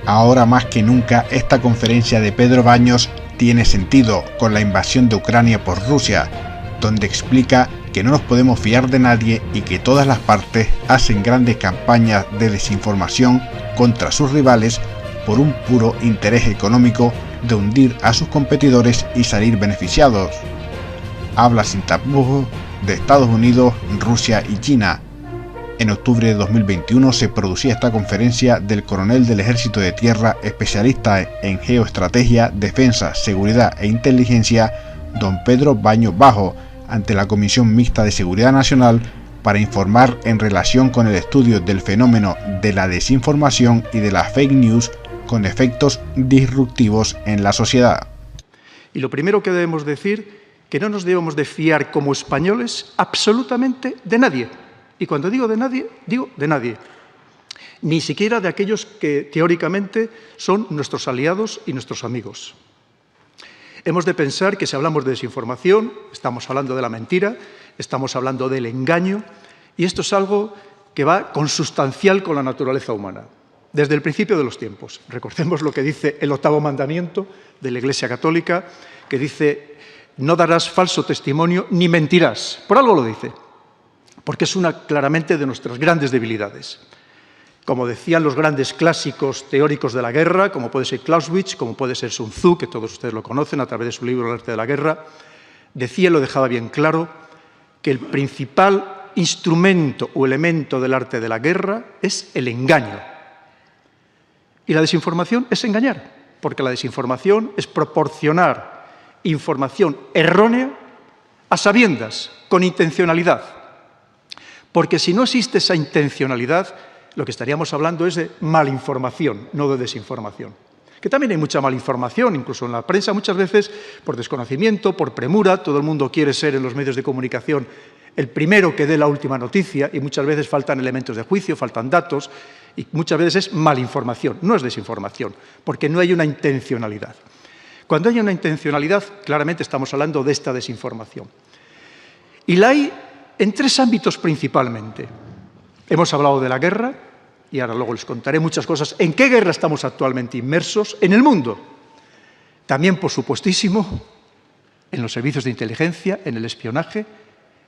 Ahora más que nunca, esta conferencia de Pedro Baños tiene sentido con la invasión de Ucrania por Rusia, donde explica que no nos podemos fiar de nadie y que todas las partes hacen grandes campañas de desinformación contra sus rivales por un puro interés económico de hundir a sus competidores y salir beneficiados. Habla sin tapujos de Estados Unidos, Rusia y China. En octubre de 2021 se producía esta conferencia del coronel del Ejército de Tierra, especialista en geoestrategia, defensa, seguridad e inteligencia, don Pedro Baños Bajo, ante la Comisión Mixta de Seguridad Nacional para informar en relación con el estudio del fenómeno de la desinformación y de la fake news con efectos disruptivos en la sociedad. Y lo primero que debemos decir, que no nos debemos de fiar como españoles absolutamente de nadie. Y cuando digo de nadie, digo de nadie. Ni siquiera de aquellos que teóricamente son nuestros aliados y nuestros amigos. Hemos de pensar que si hablamos de desinformación, estamos hablando de la mentira, estamos hablando del engaño, y esto es algo que va consustancial con la naturaleza humana, desde el principio de los tiempos. Recordemos lo que dice el 8º mandamiento de la Iglesia Católica, que dice: no darás falso testimonio ni mentirás. Por algo lo dice, porque es una claramente de nuestras grandes debilidades. Como decían los grandes clásicos teóricos de la guerra, como puede ser Clausewitz, como puede ser Sun Tzu, que todos ustedes lo conocen a través de su libro El arte de la guerra, decía y lo dejaba bien claro, que el principal instrumento o elemento del arte de la guerra es el engaño. Y la desinformación es engañar, porque la desinformación es proporcionar información errónea a sabiendas, con intencionalidad. Porque si no existe esa intencionalidad, lo que estaríamos hablando es de malinformación, no de desinformación. Que también hay mucha malinformación, incluso en la prensa, muchas veces por desconocimiento, por premura. Todo el mundo quiere ser en los medios de comunicación el primero que dé la última noticia y muchas veces faltan elementos de juicio, faltan datos y muchas veces es malinformación, no es desinformación, porque no hay una intencionalidad. Cuando hay una intencionalidad, claramente estamos hablando de esta desinformación. Y la hay en 3 ámbitos principalmente. Hemos hablado de la guerra, y ahora luego les contaré muchas cosas. ¿En qué guerra estamos actualmente inmersos? En el mundo. También, por supuestísimo, en los servicios de inteligencia, en el espionaje.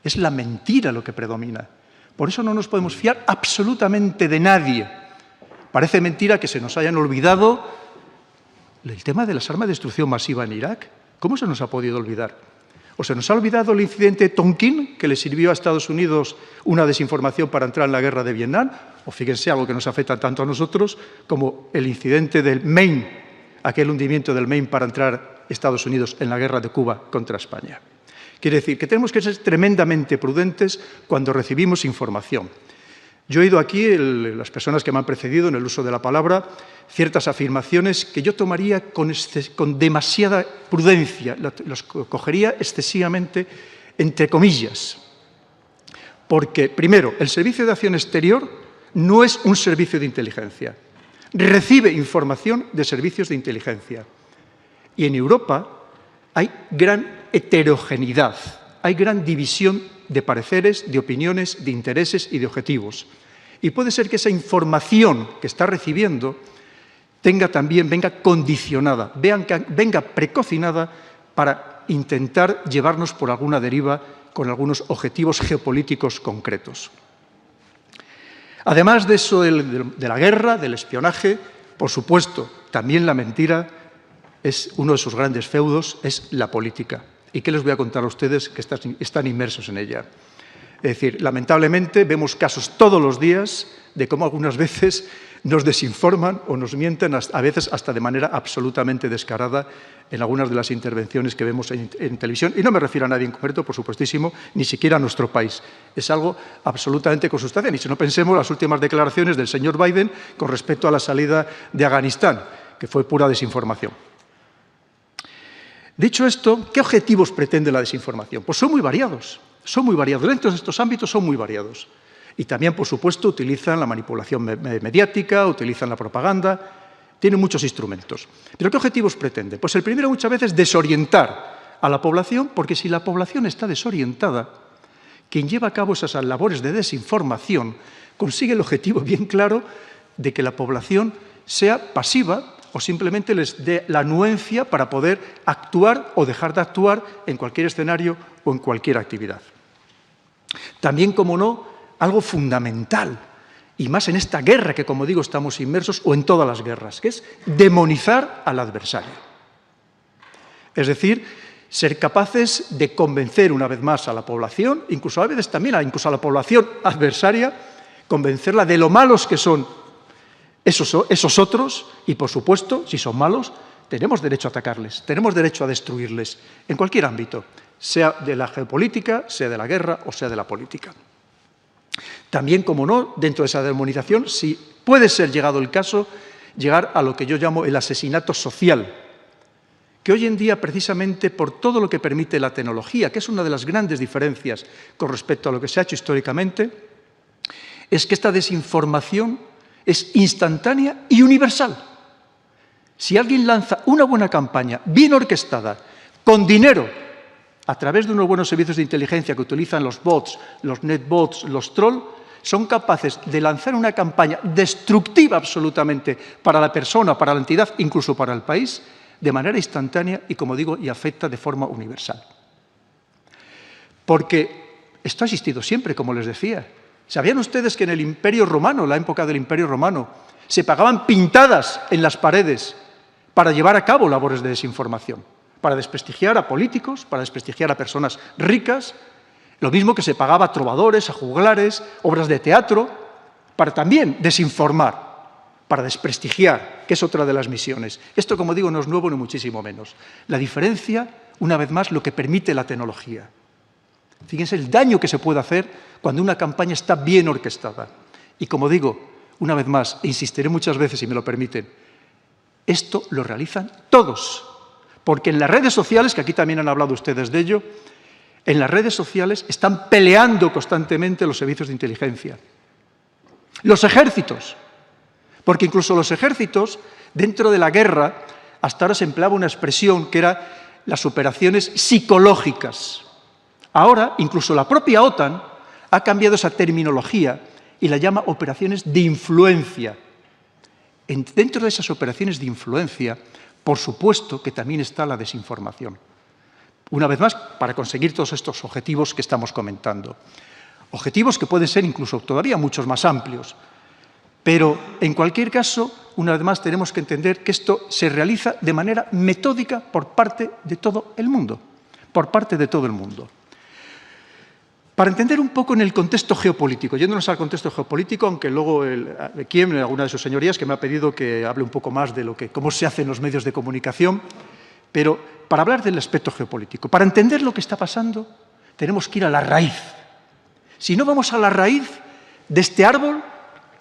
Es la mentira lo que predomina. Por eso no nos podemos fiar absolutamente de nadie. Parece mentira que se nos hayan olvidado el tema de las armas de destrucción masiva en Irak. ¿Cómo se nos ha podido olvidar? ¿O se nos ha olvidado el incidente de Tonkin, que le sirvió a Estados Unidos una desinformación para entrar en la guerra de Vietnam? O fíjense, algo que nos afecta tanto a nosotros como el incidente del Maine, aquel hundimiento del Maine para entrar Estados Unidos en la guerra de Cuba contra España. Quiere decir que tenemos que ser tremendamente prudentes cuando recibimos información. Yo he oído aquí, las personas que me han precedido en el uso de la palabra, ciertas afirmaciones que yo tomaría con demasiada prudencia, los cogería excesivamente entre comillas. Porque, primero, el Servicio de Acción Exterior no es un servicio de inteligencia. Recibe información de servicios de inteligencia. Y en Europa hay gran heterogeneidad, hay gran división de pareceres, de opiniones, de intereses y de objetivos. Y puede ser que esa información que está recibiendo venga condicionada, venga precocinada para intentar llevarnos por alguna deriva con algunos objetivos geopolíticos concretos. Además de eso de la guerra, del espionaje, por supuesto, también la mentira es uno de sus grandes feudos, es la política. ¿Y qué les voy a contar a ustedes que están inmersos en ella? Es decir, lamentablemente vemos casos todos los días de cómo algunas veces nos desinforman o nos mienten, a veces hasta de manera absolutamente descarada en algunas de las intervenciones que vemos en televisión. Y no me refiero a nadie en concreto, por supuestísimo, ni siquiera a nuestro país. Es algo absolutamente consustancial. Y si no pensemos las últimas declaraciones del señor Biden con respecto a la salida de Afganistán, que fue pura desinformación. Dicho esto, ¿qué objetivos pretende la desinformación? Pues son muy variados. Son muy variados. Dentro de estos ámbitos son muy variados. Y también, por supuesto, utilizan la manipulación mediática, utilizan la propaganda, tienen muchos instrumentos. ¿Pero qué objetivos pretende? Pues el primero muchas veces desorientar a la población, porque si la población está desorientada, quien lleva a cabo esas labores de desinformación consigue el objetivo bien claro de que la población sea pasiva o simplemente les dé la anuencia para poder actuar o dejar de actuar en cualquier escenario o en cualquier actividad. También, como no, algo fundamental, y más en esta guerra que, como digo, estamos inmersos, o en todas las guerras, que es demonizar al adversario. Es decir, ser capaces de convencer una vez más a la población, incluso a veces también incluso a la población adversaria, convencerla de lo malos que son esos otros, y por supuesto, si son malos, tenemos derecho a atacarles, tenemos derecho a destruirles, en cualquier ámbito, sea de la geopolítica, sea de la guerra o sea de la política. También, como no, dentro de esa demonización, si puede ser llegado el caso, llegar a lo que yo llamo el asesinato social, que hoy en día, precisamente por todo lo que permite la tecnología, que es una de las grandes diferencias con respecto a lo que se ha hecho históricamente, es que esta desinformación es instantánea y universal. Si alguien lanza una buena campaña, bien orquestada, con dinero, a través de unos buenos servicios de inteligencia que utilizan los bots, los netbots, los trolls, son capaces de lanzar una campaña destructiva absolutamente para la persona, para la entidad, incluso para el país, de manera instantánea y, como digo, y afecta de forma universal. Porque esto ha existido siempre, como les decía. ¿Sabían ustedes que en el Imperio Romano, en la época del Imperio Romano, se pagaban pintadas en las paredes para llevar a cabo labores de desinformación? Para desprestigiar a políticos, para desprestigiar a personas ricas, lo mismo que se pagaba a trovadores, a juglares, obras de teatro, para también desinformar, para desprestigiar, que es otra de las misiones. Esto, como digo, no es nuevo ni muchísimo menos. La diferencia, una vez más, lo que permite la tecnología. Fíjense el daño que se puede hacer cuando una campaña está bien orquestada. Y como digo, una vez más, e insistiré muchas veces si me lo permiten, esto lo realizan todos. Porque en las redes sociales, que aquí también han hablado ustedes de ello, en las redes sociales están peleando constantemente los servicios de inteligencia. Los ejércitos, porque incluso los ejércitos, dentro de la guerra, hasta ahora se empleaba una expresión que era las operaciones psicológicas. Ahora, incluso la propia OTAN ha cambiado esa terminología y la llama operaciones de influencia. Dentro de esas operaciones de influencia, por supuesto que también está la desinformación. Una vez más, para conseguir todos estos objetivos que estamos comentando. Objetivos que pueden ser incluso todavía muchos más amplios. Pero, en cualquier caso, una vez más tenemos que entender que esto se realiza de manera metódica por parte de todo el mundo. Por parte de todo el mundo. Para entender un poco en el contexto geopolítico, yéndonos al contexto geopolítico, aunque luego Kiem, alguna de sus señorías, que me ha pedido que hable un poco más de cómo se hace en los medios de comunicación, pero para hablar del aspecto geopolítico, para entender lo que está pasando, tenemos que ir a la raíz. Si no vamos a la raíz de este árbol,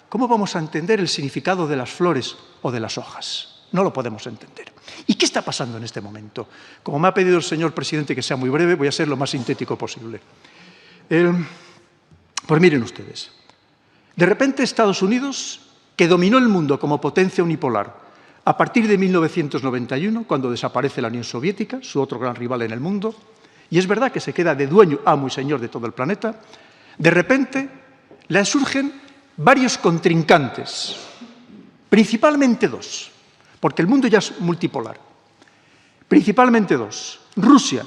¿cómo vamos a entender el significado de las flores o de las hojas? No lo podemos entender. ¿Y qué está pasando en este momento? Como me ha pedido el señor presidente que sea muy breve, voy a ser lo más sintético posible. Pues miren ustedes, de repente Estados Unidos, que dominó el mundo como potencia unipolar a partir de 1991, cuando desaparece la Unión Soviética, su otro gran rival en el mundo, y es verdad que se queda de dueño, amo y señor de todo el planeta, de repente le surgen varios contrincantes, principalmente dos, porque el mundo ya es multipolar, principalmente dos, Rusia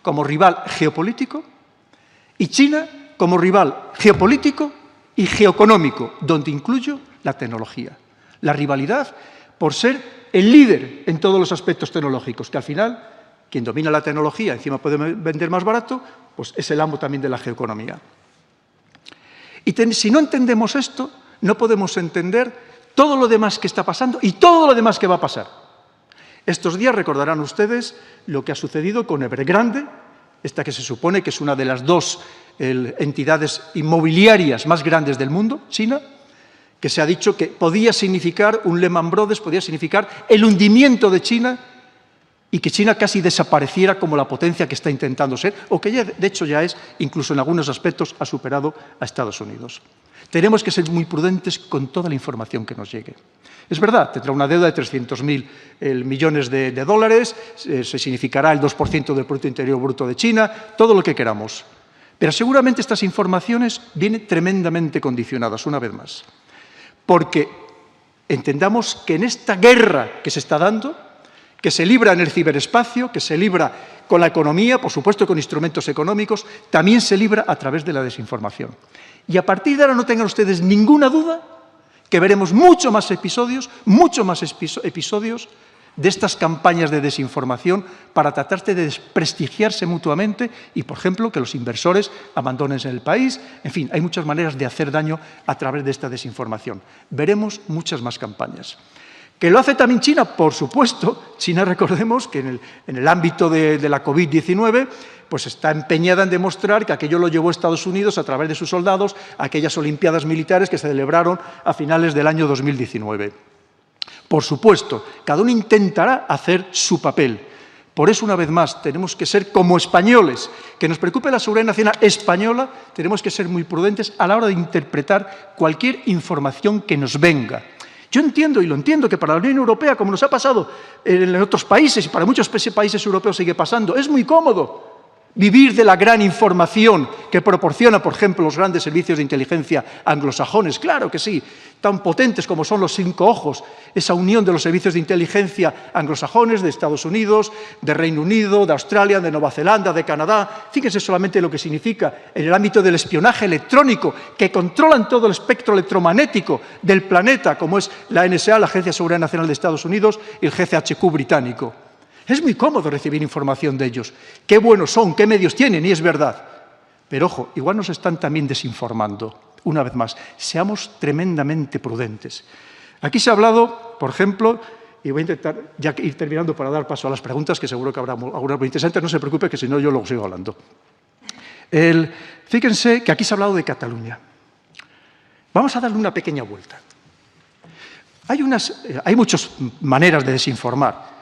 como rival geopolítico, y China como rival geopolítico y geoeconómico, donde incluyo la tecnología. La rivalidad por ser el líder en todos los aspectos tecnológicos, que al final, quien domina la tecnología, encima puede vender más barato, pues es el amo también de la geoeconomía. Y si no entendemos esto, no podemos entender todo lo demás que está pasando y todo lo demás que va a pasar. Estos días recordarán ustedes lo que ha sucedido con Evergrande, esta que se supone que es una de las dos entidades inmobiliarias más grandes del mundo, China, que se ha dicho que podía significar, un Lehman Brothers podía significar el hundimiento de China y que China casi desapareciera como la potencia que está intentando ser, o que ya, de hecho ya es, incluso en algunos aspectos, ha superado a Estados Unidos. Tenemos que ser muy prudentes con toda la información que nos llegue. Es verdad, tendrá una deuda de 300.000 millones de dólares, se significará el 2% del Producto Interior Bruto de China, todo lo que queramos. Pero seguramente estas informaciones vienen tremendamente condicionadas, una vez más. Porque Entendamos que en esta guerra que se está dando, que se libra en el ciberespacio, que se libra con la economía, por supuesto con instrumentos económicos, también se libra a través de la desinformación. Y a partir de ahora no tengan ustedes ninguna duda que veremos mucho más episodios de estas campañas de desinformación para tratar de desprestigiarse mutuamente y, por ejemplo, que los inversores abandonen el país. En fin, hay muchas maneras de hacer daño a través de esta desinformación. Veremos muchas más campañas. ¿Que lo hace también China? Por supuesto. China, recordemos que en el ámbito de la COVID-19 pues está empeñada en demostrar que aquello lo llevó Estados Unidos a través de sus soldados a aquellas Olimpiadas militares que se celebraron a finales del año 2019. Por supuesto, cada uno intentará hacer su papel. Por eso, una vez más, tenemos que ser como españoles. Que nos preocupe la seguridad nacional española, tenemos que ser muy prudentes a la hora de interpretar cualquier información que nos venga. Yo entiendo, y lo entiendo, que para la Unión Europea, como nos ha pasado en otros países, y para muchos países europeos sigue pasando, es muy cómodo vivir de la gran información que proporciona, por ejemplo, los grandes servicios de inteligencia anglosajones. Claro que sí, tan potentes como son los 5 ojos, esa unión de los servicios de inteligencia anglosajones, de Estados Unidos, de Reino Unido, de Australia, de Nueva Zelanda, de Canadá. Fíjense solamente lo que significa en el ámbito del espionaje electrónico, que controlan todo el espectro electromagnético del planeta, como es la NSA, la Agencia de Seguridad Nacional de Estados Unidos, y el GCHQ británico. Es muy cómodo recibir información de ellos. Qué buenos son, qué medios tienen, y es verdad. Pero, ojo, igual nos están también desinformando. Una vez más, seamos tremendamente prudentes. Aquí se ha hablado, por ejemplo, y voy a intentar ya ir terminando para dar paso a las preguntas, que seguro que habrá algunas muy interesantes, no se preocupe, que si no yo luego sigo hablando. Fíjense que aquí se ha hablado de Cataluña. Vamos a darle una pequeña vuelta. Hay muchas maneras de desinformar.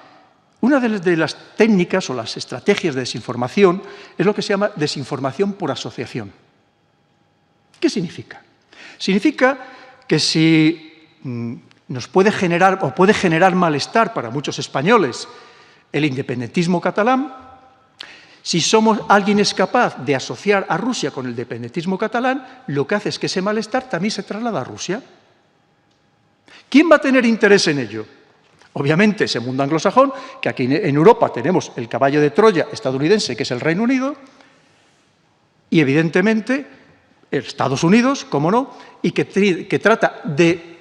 Una de las técnicas o las estrategias de desinformación es lo que se llama desinformación por asociación. ¿Qué significa? Significa que si nos puede generar o puede generar malestar para muchos españoles el independentismo catalán, si alguien es capaz de asociar a Rusia con el independentismo catalán, lo que hace es que ese malestar también se traslada a Rusia. ¿Quién va a tener interés en ello? Obviamente ese mundo anglosajón, que aquí en Europa tenemos el caballo de Troya estadounidense, que es el Reino Unido, y evidentemente Estados Unidos, cómo no, y que trata de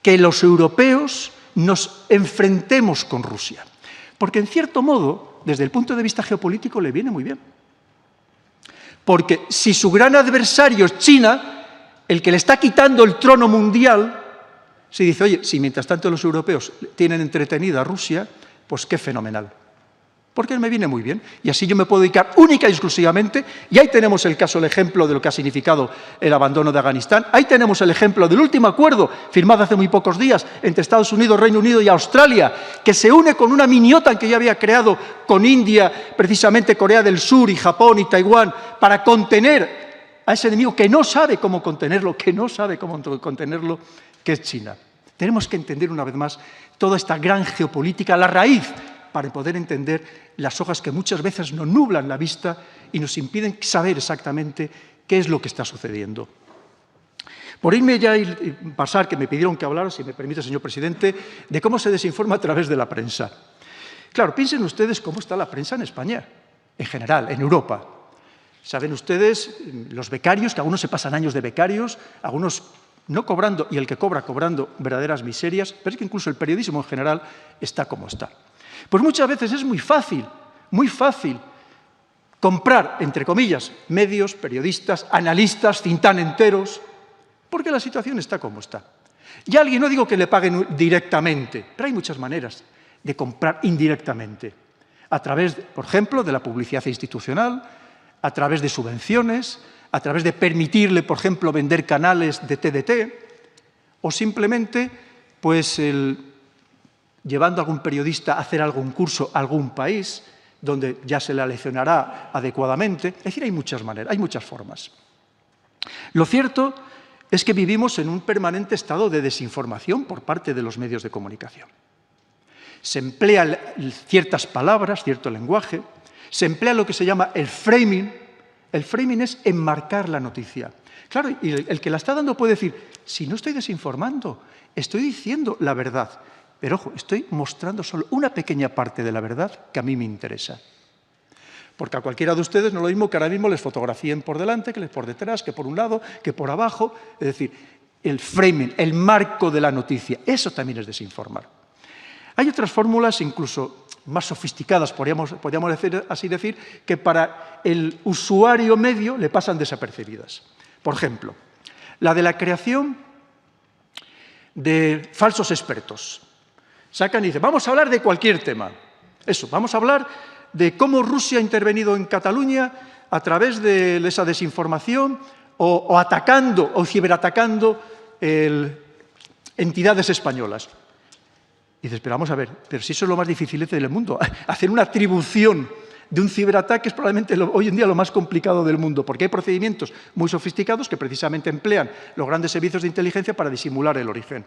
que los europeos nos enfrentemos con Rusia. Porque en cierto modo, desde el punto de vista geopolítico, le viene muy bien. Porque si su gran adversario es China, el que le está quitando el trono mundial, se dice, oye, si mientras tanto los europeos tienen entretenida a Rusia, pues qué fenomenal. Porque me viene muy bien. Y así yo me puedo dedicar única y exclusivamente, y ahí tenemos el ejemplo de lo que ha significado el abandono de Afganistán, ahí tenemos el ejemplo del último acuerdo firmado hace muy pocos días entre Estados Unidos, Reino Unido y Australia, que se une con una mini-OTAN que ya había creado con India, precisamente Corea del Sur y Japón y Taiwán, para contener a ese enemigo que no sabe cómo contenerlo, que es China. Tenemos que entender una vez más toda esta gran geopolítica, la raíz, para poder entender las hojas que muchas veces nos nublan la vista y nos impiden saber exactamente qué es lo que está sucediendo. Por irme ya y pasar, que me pidieron que hablara, si me permite, señor presidente, de cómo se desinforma a través de la prensa. Claro, piensen ustedes cómo está la prensa en España, en general, en Europa. Saben ustedes, los becarios, que algunos se pasan años de becarios, algunos no cobrando, y el que cobra cobrando verdaderas miserias, pero es que incluso el periodismo en general está como está. Pues muchas veces es muy fácil comprar, entre comillas, medios, periodistas, analistas, think tank enteros, porque la situación está como está. Y alguien, no digo que le paguen directamente, pero hay muchas maneras de comprar indirectamente, a través, por ejemplo, de la publicidad institucional, a través de subvenciones, a través de permitirle, por ejemplo, vender canales de TDT, o simplemente, pues, llevando a algún periodista a hacer algún curso a algún país, donde ya se le leccionará adecuadamente. Es decir, hay muchas maneras, hay muchas formas. Lo cierto es que vivimos en un permanente estado de desinformación por parte de los medios de comunicación. Se emplean ciertas palabras, cierto lenguaje, se emplea lo que se llama el framing. El framing es enmarcar la noticia. Claro, y el que la está dando puede decir, si no estoy desinformando, estoy diciendo la verdad. Pero, ojo, estoy mostrando solo una pequeña parte de la verdad que a mí me interesa. Porque a cualquiera de ustedes no es lo mismo que ahora mismo les fotografíen por delante, que les por detrás, que por un lado, que por abajo. Es decir, el framing, el marco de la noticia, eso también es desinformar. Hay otras fórmulas incluso más sofisticadas, podríamos así decir, que para el usuario medio le pasan desapercibidas. Por ejemplo, la de la creación de falsos expertos. Sacan y dicen, vamos a hablar de cualquier tema. Eso, vamos a hablar de cómo Rusia ha intervenido en Cataluña a través de esa desinformación o atacando o ciberatacando entidades españolas. Y dices, pero vamos a ver, pero si eso es lo más difícil del mundo, hacer una atribución de un ciberataque es probablemente hoy en día lo más complicado del mundo, porque hay procedimientos muy sofisticados que precisamente emplean los grandes servicios de inteligencia para disimular el origen.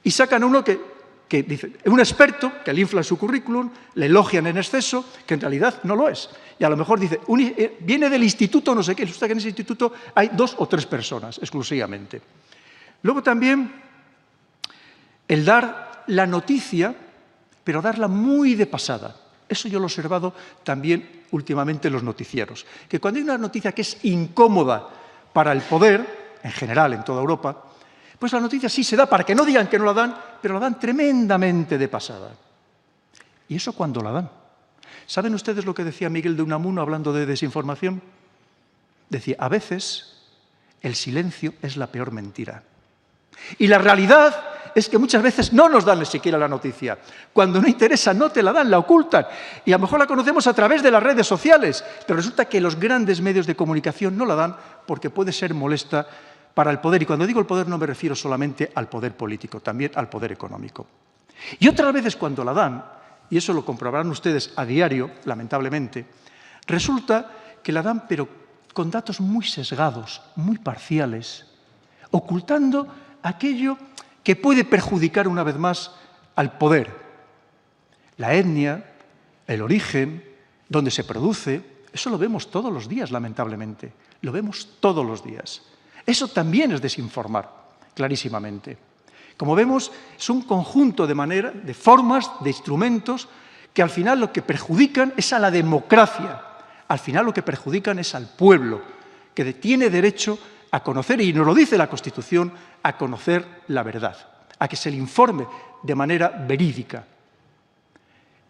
Y sacan a uno que dice, un experto, que le infla su currículum, le elogian en exceso, que en realidad no lo es. Y a lo mejor dice, viene del instituto no sé qué, resulta que en ese instituto hay 2 o 3 personas exclusivamente. Luego también el dar la noticia, pero darla muy de pasada. Eso yo lo he observado también últimamente en los noticieros. Que cuando hay una noticia que es incómoda para el poder, en general en toda Europa, pues la noticia sí se da para que no digan que no la dan, pero la dan tremendamente de pasada. ¿Y eso cuándo la dan? ¿Saben ustedes lo que decía Miguel de Unamuno hablando de desinformación? Decía, a veces el silencio es la peor mentira. Y la realidad es que muchas veces no nos dan ni siquiera la noticia. Cuando no interesa, no te la dan, la ocultan. Y a lo mejor la conocemos a través de las redes sociales, pero resulta que los grandes medios de comunicación no la dan porque puede ser molesta para el poder. Y cuando digo el poder no me refiero solamente al poder político, también al poder económico. Y otras veces cuando la dan, y eso lo comprobarán ustedes a diario, lamentablemente, resulta que la dan pero con datos muy sesgados, muy parciales, ocultando aquello que puede perjudicar una vez más al poder. La etnia, el origen, dónde se produce, eso lo vemos todos los días, lamentablemente. Lo vemos todos los días. Eso también es desinformar, clarísimamente. Como vemos, es un conjunto de formas, de instrumentos, que al final lo que perjudican es a la democracia. Al final lo que perjudican es al pueblo, que tiene derecho a conocer, y nos lo dice la Constitución, a conocer la verdad, a que se le informe de manera verídica.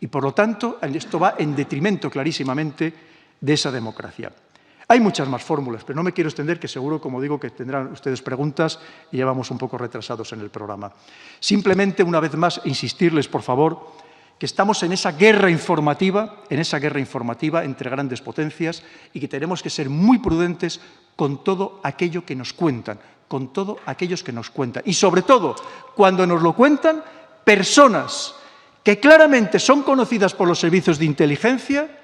Y por lo tanto, esto va en detrimento clarísimamente de esa democracia. Hay muchas más fórmulas, pero no me quiero extender, que seguro, como digo, que tendrán ustedes preguntas y ya vamos un poco retrasados en el programa. Simplemente, una vez más, insistirles, por favor, que estamos en esa guerra informativa entre grandes potencias y que tenemos que ser muy prudentes con todo aquello que nos cuentan, con todos aquellos que nos cuentan. Y sobre todo, cuando nos lo cuentan, personas que claramente son conocidas por los servicios de inteligencia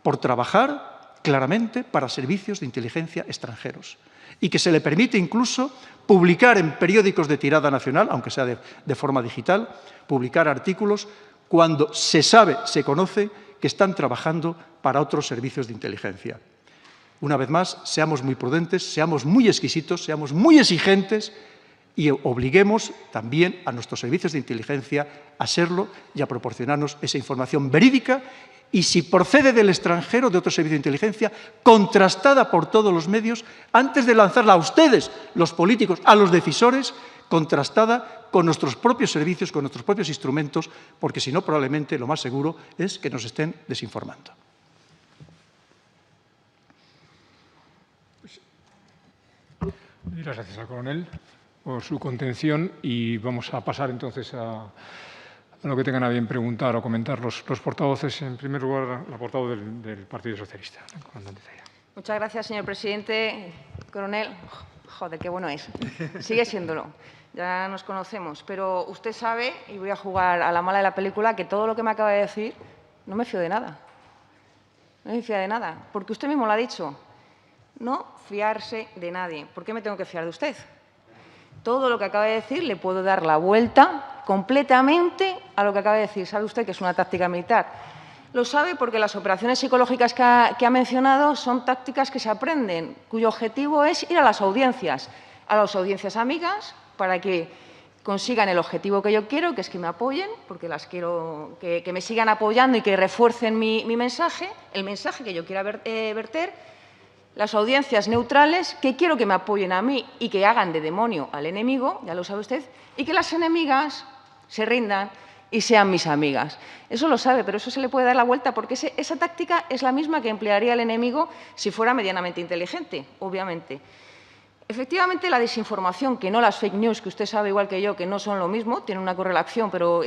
por trabajar claramente para servicios de inteligencia extranjeros y que se le permite incluso publicar en periódicos de tirada nacional, aunque sea de forma digital, publicar artículos cuando se sabe, se conoce que están trabajando para otros servicios de inteligencia. Una vez más, seamos muy prudentes, seamos muy exquisitos, seamos muy exigentes y obliguemos también a nuestros servicios de inteligencia a serlo y a proporcionarnos esa información verídica y, si procede del extranjero, de otro servicio de inteligencia, contrastada por todos los medios, antes de lanzarla a ustedes, los políticos, a los decisores, contrastada con nuestros propios servicios, con nuestros propios instrumentos, porque si no, probablemente lo más seguro es que nos estén desinformando. Muchas gracias al coronel por su contención y vamos a pasar entonces a lo que tengan a bien preguntar o comentar los portavoces. En primer lugar, la portavoz del Partido Socialista. Muchas gracias, señor presidente. Coronel, joder, qué bueno es. Sigue siéndolo. Ya nos conocemos. Pero usted sabe, y voy a jugar a la mala de la película, que todo lo que me acaba de decir no me fío de nada. No me fío de nada. Porque usted mismo lo ha dicho. No fiarse de nadie. ¿Por qué me tengo que fiar de usted? Todo lo que acaba de decir le puedo dar la vuelta completamente a lo que acaba de decir. ¿Sabe usted que es una táctica militar? Lo sabe porque las operaciones psicológicas que ha mencionado son tácticas que se aprenden, cuyo objetivo es ir a las audiencias amigas, para que consigan el objetivo que yo quiero, que es que me apoyen, porque las quiero que me sigan apoyando y que refuercen mi mensaje, el mensaje que yo quiera verter. Las audiencias neutrales, que quiero que me apoyen a mí y que hagan de demonio al enemigo, ya lo sabe usted, y que las enemigas se rindan y sean mis amigas. Eso lo sabe, pero eso se le puede dar la vuelta, porque esa táctica es la misma que emplearía el enemigo si fuera medianamente inteligente, obviamente. Efectivamente, la desinformación, que no las fake news, que usted sabe igual que yo que no son lo mismo, tienen una correlación, pero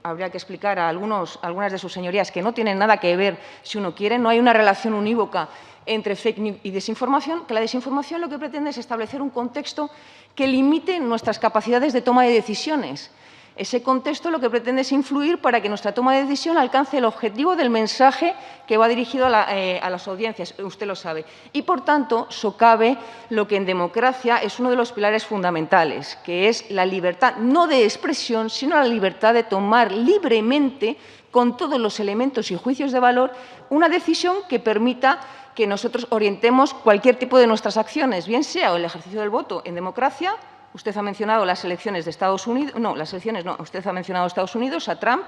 habría que explicar a algunas de sus señorías que no tienen nada que ver, si uno quiere, no hay una relación unívoca entre fake news y desinformación, que la desinformación lo que pretende es establecer un contexto que limite nuestras capacidades de toma de decisiones. Ese contexto lo que pretende es influir para que nuestra toma de decisión alcance el objetivo del mensaje que va dirigido a las audiencias, usted lo sabe. Y, por tanto, socave lo que en democracia es uno de los pilares fundamentales, que es la libertad, no de expresión, sino la libertad de tomar libremente, con todos los elementos y juicios de valor, una decisión que permita que nosotros orientemos cualquier tipo de nuestras acciones, bien sea el ejercicio del voto en democracia. Usted ha mencionado las elecciones de Estados Unidos, usted ha mencionado Estados Unidos, a Trump,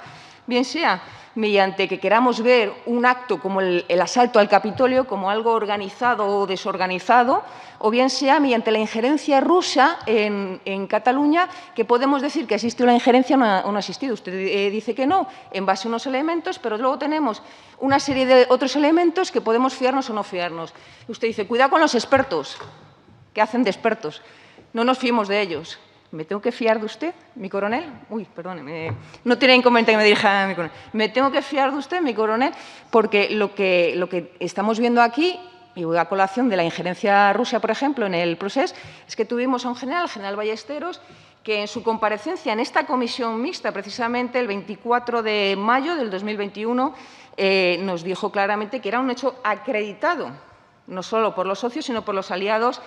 bien sea mediante que queramos ver un acto como el asalto al Capitolio como algo organizado o desorganizado, o bien sea mediante la injerencia rusa en Cataluña, que podemos decir que existe una injerencia o no ha existido. Usted dice que no, en base a unos elementos, pero luego tenemos una serie de otros elementos que podemos fiarnos o no fiarnos. Usted dice, cuidado con los expertos, que hacen de expertos. No nos fiemos de ellos. ¿Me tengo que fiar de usted, mi coronel? Uy, perdóneme, no tiene inconveniente que me dirija a mi coronel. ¿Me tengo que fiar de usted, mi coronel? Porque lo que estamos viendo aquí, y voy a colación de la injerencia rusa, por ejemplo, en el proceso, es que tuvimos a un general, el general Ballesteros, que en su comparecencia en esta comisión mixta, precisamente el 24 de mayo del 2021, nos dijo claramente que era un hecho acreditado, no solo por los socios, sino por los aliados,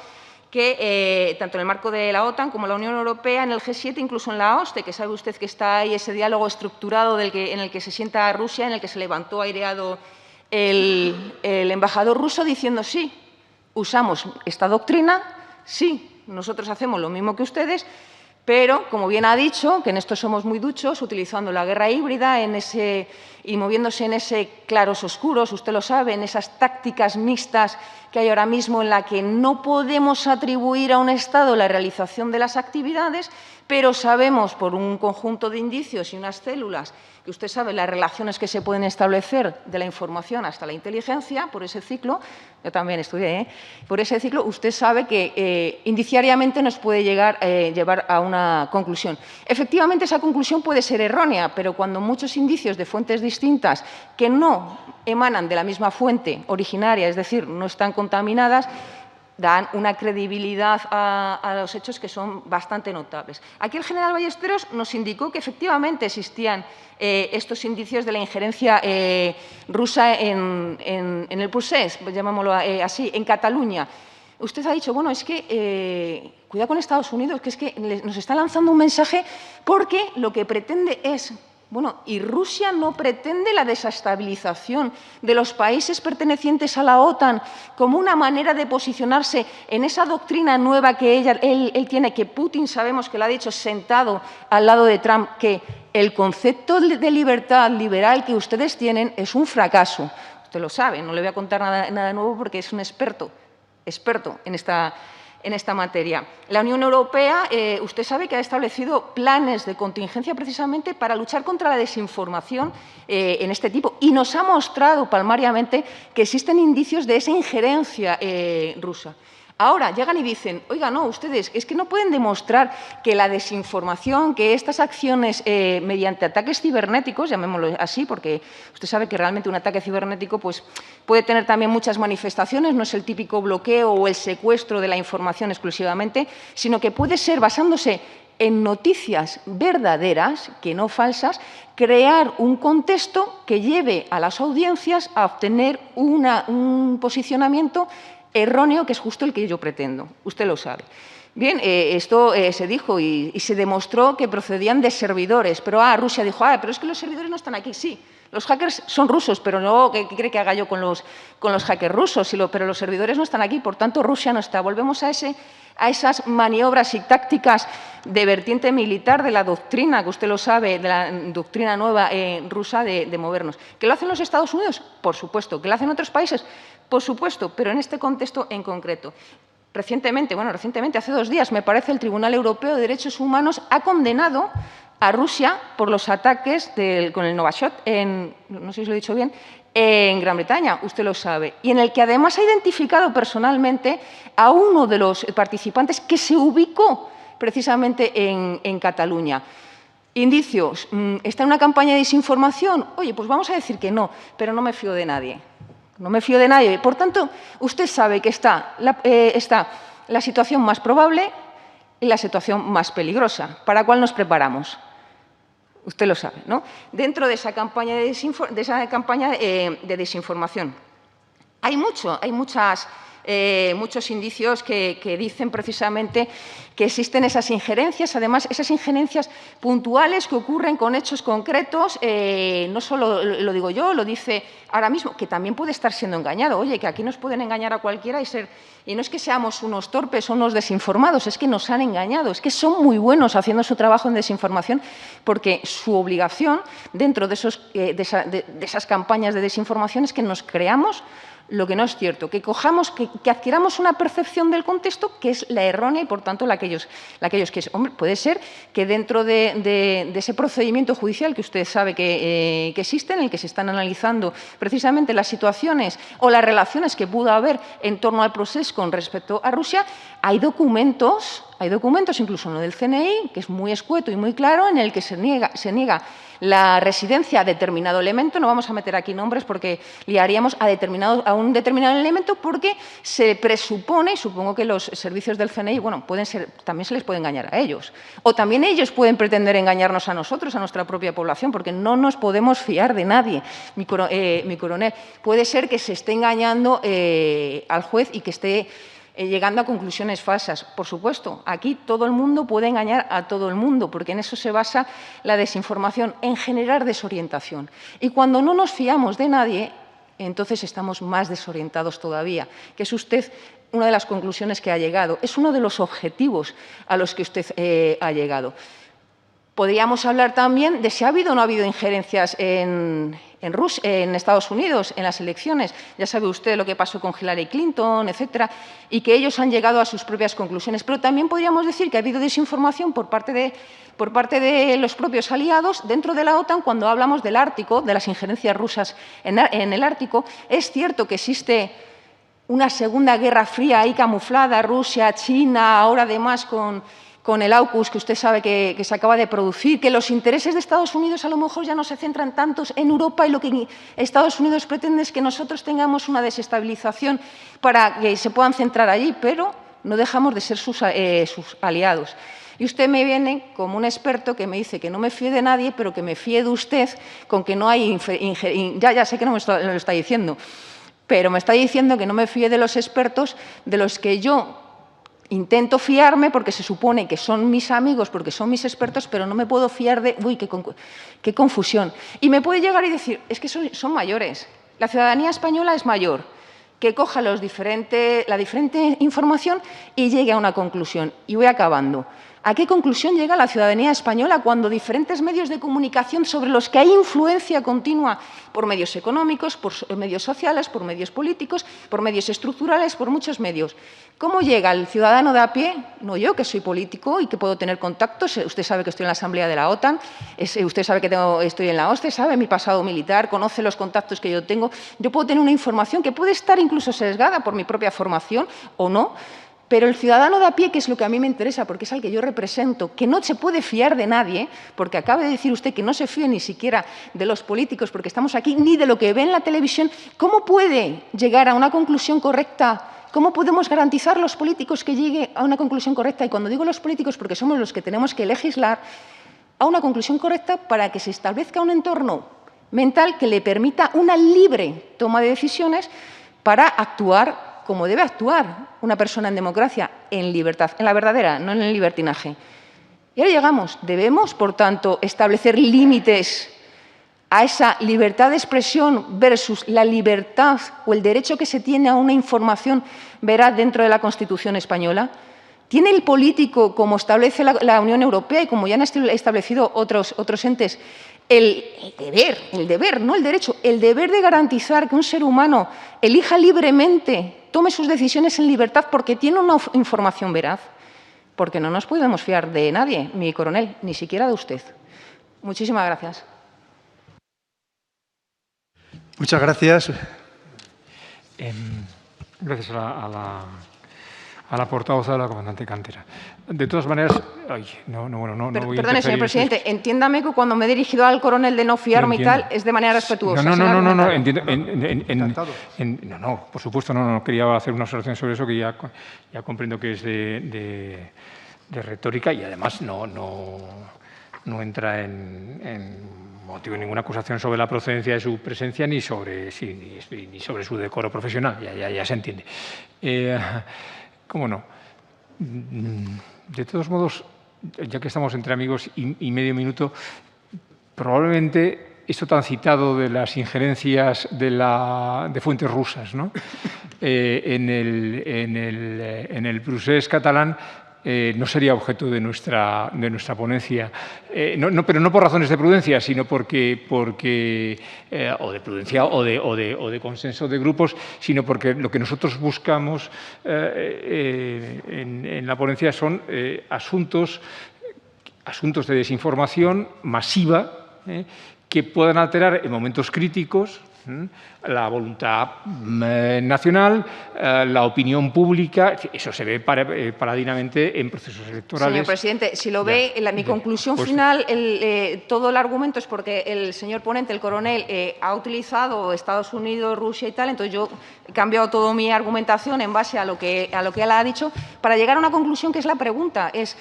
que tanto en el marco de la OTAN como la Unión Europea, en el G7, incluso en la OSCE, que sabe usted que está ahí ese diálogo estructurado en el que se sienta Rusia, en el que se levantó aireado el embajador ruso diciendo sí, usamos esta doctrina, sí, nosotros hacemos lo mismo que ustedes, pero, como bien ha dicho, que en esto somos muy duchos, utilizando la guerra híbrida y moviéndose en ese claros oscuros, usted lo sabe, en esas tácticas mixtas que hay ahora mismo en la que no podemos atribuir a un Estado la realización de las actividades, pero sabemos por un conjunto de indicios y unas células que usted sabe las relaciones que se pueden establecer de la información hasta la inteligencia, por ese ciclo, yo también estudié, por ese ciclo, usted sabe que indiciariamente nos puede llevar a una conclusión. Efectivamente, esa conclusión puede ser errónea, pero cuando muchos indicios de fuentes distintas que no emanan de la misma fuente originaria, es decir, no están contaminadas, dan una credibilidad a los hechos que son bastante notables. Aquí el general Ballesteros nos indicó que efectivamente existían estos indicios de la injerencia rusa en el procés, llamémoslo así, en Cataluña. Usted ha dicho, bueno, es que cuidado con Estados Unidos, que es que nos está lanzando un mensaje porque lo que pretende es... Bueno, ¿y Rusia no pretende la desestabilización de los países pertenecientes a la OTAN como una manera de posicionarse en esa doctrina nueva que él tiene, que Putin sabemos que lo ha dicho sentado al lado de Trump, que el concepto de libertad liberal que ustedes tienen es un fracaso? Usted lo sabe, no le voy a contar nada nuevo porque es un experto en esta materia. La Unión Europea, usted sabe que ha establecido planes de contingencia precisamente para luchar contra la desinformación en este tipo y nos ha mostrado palmariamente que existen indicios de esa injerencia rusa. Ahora llegan y dicen, oiga, no, ustedes, es que no pueden demostrar que la desinformación, que estas acciones mediante ataques cibernéticos, llamémoslo así, porque usted sabe que realmente un ataque cibernético pues, puede tener también muchas manifestaciones, no es el típico bloqueo o el secuestro de la información exclusivamente, sino que puede ser, basándose en noticias verdaderas, que no falsas, crear un contexto que lleve a las audiencias a obtener un posicionamiento erróneo, que es justo el que yo pretendo. Usted lo sabe. Bien, esto se dijo y se demostró que procedían de servidores, pero Rusia dijo, pero es que los servidores no están aquí. Sí, los hackers son rusos, pero no, ¿qué cree que haga yo con los hackers rusos? Pero los servidores no están aquí, por tanto, Rusia no está. Volvemos a esas maniobras y tácticas de vertiente militar de la doctrina, que usted lo sabe, de la doctrina nueva rusa de movernos. ¿Que lo hacen los Estados Unidos? Por supuesto. ¿Que lo hacen otros países? Por supuesto, pero en este contexto en concreto. Recientemente, hace 2 días, me parece, el Tribunal Europeo de Derechos Humanos ha condenado a Rusia por los ataques con el Novichok, no sé si lo he dicho bien, en Gran Bretaña, usted lo sabe, y en el que además ha identificado personalmente a uno de los participantes que se ubicó precisamente en Cataluña. Indicios, ¿está en una campaña de desinformación? Oye, pues vamos a decir que no, pero no me fío de nadie. No me fío de nadie. Por tanto, usted sabe que está la situación más probable y la situación más peligrosa. ¿Para cuál nos preparamos? Usted lo sabe, ¿no? Dentro de esa campaña de desinformación. Hay muchos indicios que dicen precisamente que existen esas injerencias, además esas injerencias puntuales que ocurren con hechos concretos, no solo lo digo yo, lo dice ahora mismo, que también puede estar siendo engañado. Oye, que aquí nos pueden engañar a cualquiera y no es que seamos unos torpes o unos desinformados, es que nos han engañado, es que son muy buenos haciendo su trabajo en desinformación, porque su obligación dentro de esas campañas de desinformación es que nos creamos lo que no es cierto, que adquiramos una percepción del contexto que es la errónea y, por tanto, la que ellos hombre, puede ser que dentro de ese procedimiento judicial que usted sabe que existe, en el que se están analizando precisamente las situaciones o las relaciones que pudo haber en torno al proceso con respecto a Rusia, hay documentos, incluso uno del CNI, que es muy escueto y muy claro, en el que se niega la residencia a determinado elemento. No vamos a meter aquí nombres porque liaríamos a un determinado elemento, porque se presupone, y supongo que los servicios del CNI, también se les puede engañar a ellos. O también ellos pueden pretender engañarnos a nosotros, a nuestra propia población, porque no nos podemos fiar de nadie, mi coronel. Puede ser que se esté engañando al juez y que esté llegando a conclusiones falsas. Por supuesto, aquí todo el mundo puede engañar a todo el mundo, porque en eso se basa la desinformación, en generar desorientación. Y cuando no nos fiamos de nadie, entonces estamos más desorientados todavía, que es usted una de las conclusiones que ha llegado, es uno de los objetivos a los que usted ha llegado. Podríamos hablar también de si ha habido o no ha habido injerencias en Estados Unidos, en las elecciones. Ya sabe usted lo que pasó con Hillary Clinton, etcétera, y que ellos han llegado a sus propias conclusiones. Pero también podríamos decir que ha habido desinformación por parte de los propios aliados dentro de la OTAN cuando hablamos del Ártico, de las injerencias rusas en el Ártico. Es cierto que existe una segunda guerra fría ahí camuflada, Rusia, China, ahora además con el AUKUS, que usted sabe que se acaba de producir, que los intereses de Estados Unidos a lo mejor ya no se centran tantos en Europa y lo que Estados Unidos pretende es que nosotros tengamos una desestabilización para que se puedan centrar allí, pero no dejamos de ser sus aliados. Y usted me viene como un experto que me dice que no me fíe de nadie, pero que me fíe de usted con que no hay ya sé que no me lo está diciendo, pero me está diciendo que no me fíe de los expertos de los que yo intento fiarme porque se supone que son mis amigos, porque son mis expertos, pero no me puedo fiar de... Uy, qué confusión. Y me puede llegar y decir, es que son mayores. La ciudadanía española es mayor. Que coja la diferente información y llegue a una conclusión. Y voy acabando. ¿A qué conclusión llega la ciudadanía española cuando diferentes medios de comunicación sobre los que hay influencia continua por medios económicos, por medios sociales, por medios políticos, por medios estructurales, por muchos medios? ¿Cómo llega el ciudadano de a pie? No yo, que soy político y que puedo tener contactos. Usted sabe que estoy en la Asamblea de la OTAN, usted sabe que estoy en la OSCE, sabe mi pasado militar, conoce los contactos que yo tengo. Yo puedo tener una información que puede estar incluso sesgada por mi propia formación o no. Pero el ciudadano de a pie, que es lo que a mí me interesa, porque es al que yo represento, que no se puede fiar de nadie, porque acaba de decir usted que no se fíe ni siquiera de los políticos, porque estamos aquí, ni de lo que ve en la televisión, ¿cómo puede llegar a una conclusión correcta? ¿Cómo podemos garantizar los políticos que llegue a una conclusión correcta? Y cuando digo los políticos, porque somos los que tenemos que legislar, a una conclusión correcta para que se establezca un entorno mental que le permita una libre toma de decisiones para actuar como debe actuar una persona en democracia, en libertad, en la verdadera, no en el libertinaje. Y ahora llegamos. Debemos, por tanto, establecer límites a esa libertad de expresión versus la libertad o el derecho que se tiene a una información veraz dentro de la Constitución española. ¿Tiene el político, como establece la Unión Europea y como ya han establecido otros entes, el deber, no el derecho, el deber de garantizar que un ser humano elija libremente, tome sus decisiones en libertad porque tiene una información veraz? Porque no nos podemos fiar de nadie, mi coronel, ni siquiera de usted. Muchísimas gracias. Muchas gracias. Gracias a la portavoz de la comandante Cantera. De todas maneras, no voy a Perdone, interferir. señor presidente, entiéndame que cuando me he dirigido al coronel de no fiarme y tal, es de manera respetuosa. No, entiendo. Por supuesto, no quería hacer una observación sobre eso, que ya comprendo que es de retórica y además no entra en motivo ninguna acusación sobre la procedencia de su presencia ni sobre su decoro profesional, ya se entiende. ¿Cómo no? De todos modos, ya que estamos entre amigos y medio minuto, probablemente esto tan citado de las injerencias de fuentes rusas, ¿no? en el procés catalán, no sería objeto de nuestra ponencia, pero no por razones de prudencia, sino porque o de prudencia o de consenso de grupos, sino porque lo que nosotros buscamos en la ponencia son asuntos de desinformación masiva que puedan alterar en momentos críticos la voluntad nacional, la opinión pública. Eso se ve paladinamente en procesos electorales. Señor presidente, si lo ve, mi conclusión final, todo el argumento es porque el señor ponente, el coronel, ha utilizado Estados Unidos, Rusia y tal, entonces yo he cambiado toda mi argumentación en base a lo que él ha dicho para llegar a una conclusión que es la pregunta, es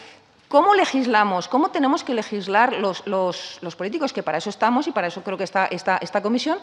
¿cómo legislamos? ¿Cómo tenemos que legislar los políticos? Que para eso estamos y para eso creo que está esta comisión,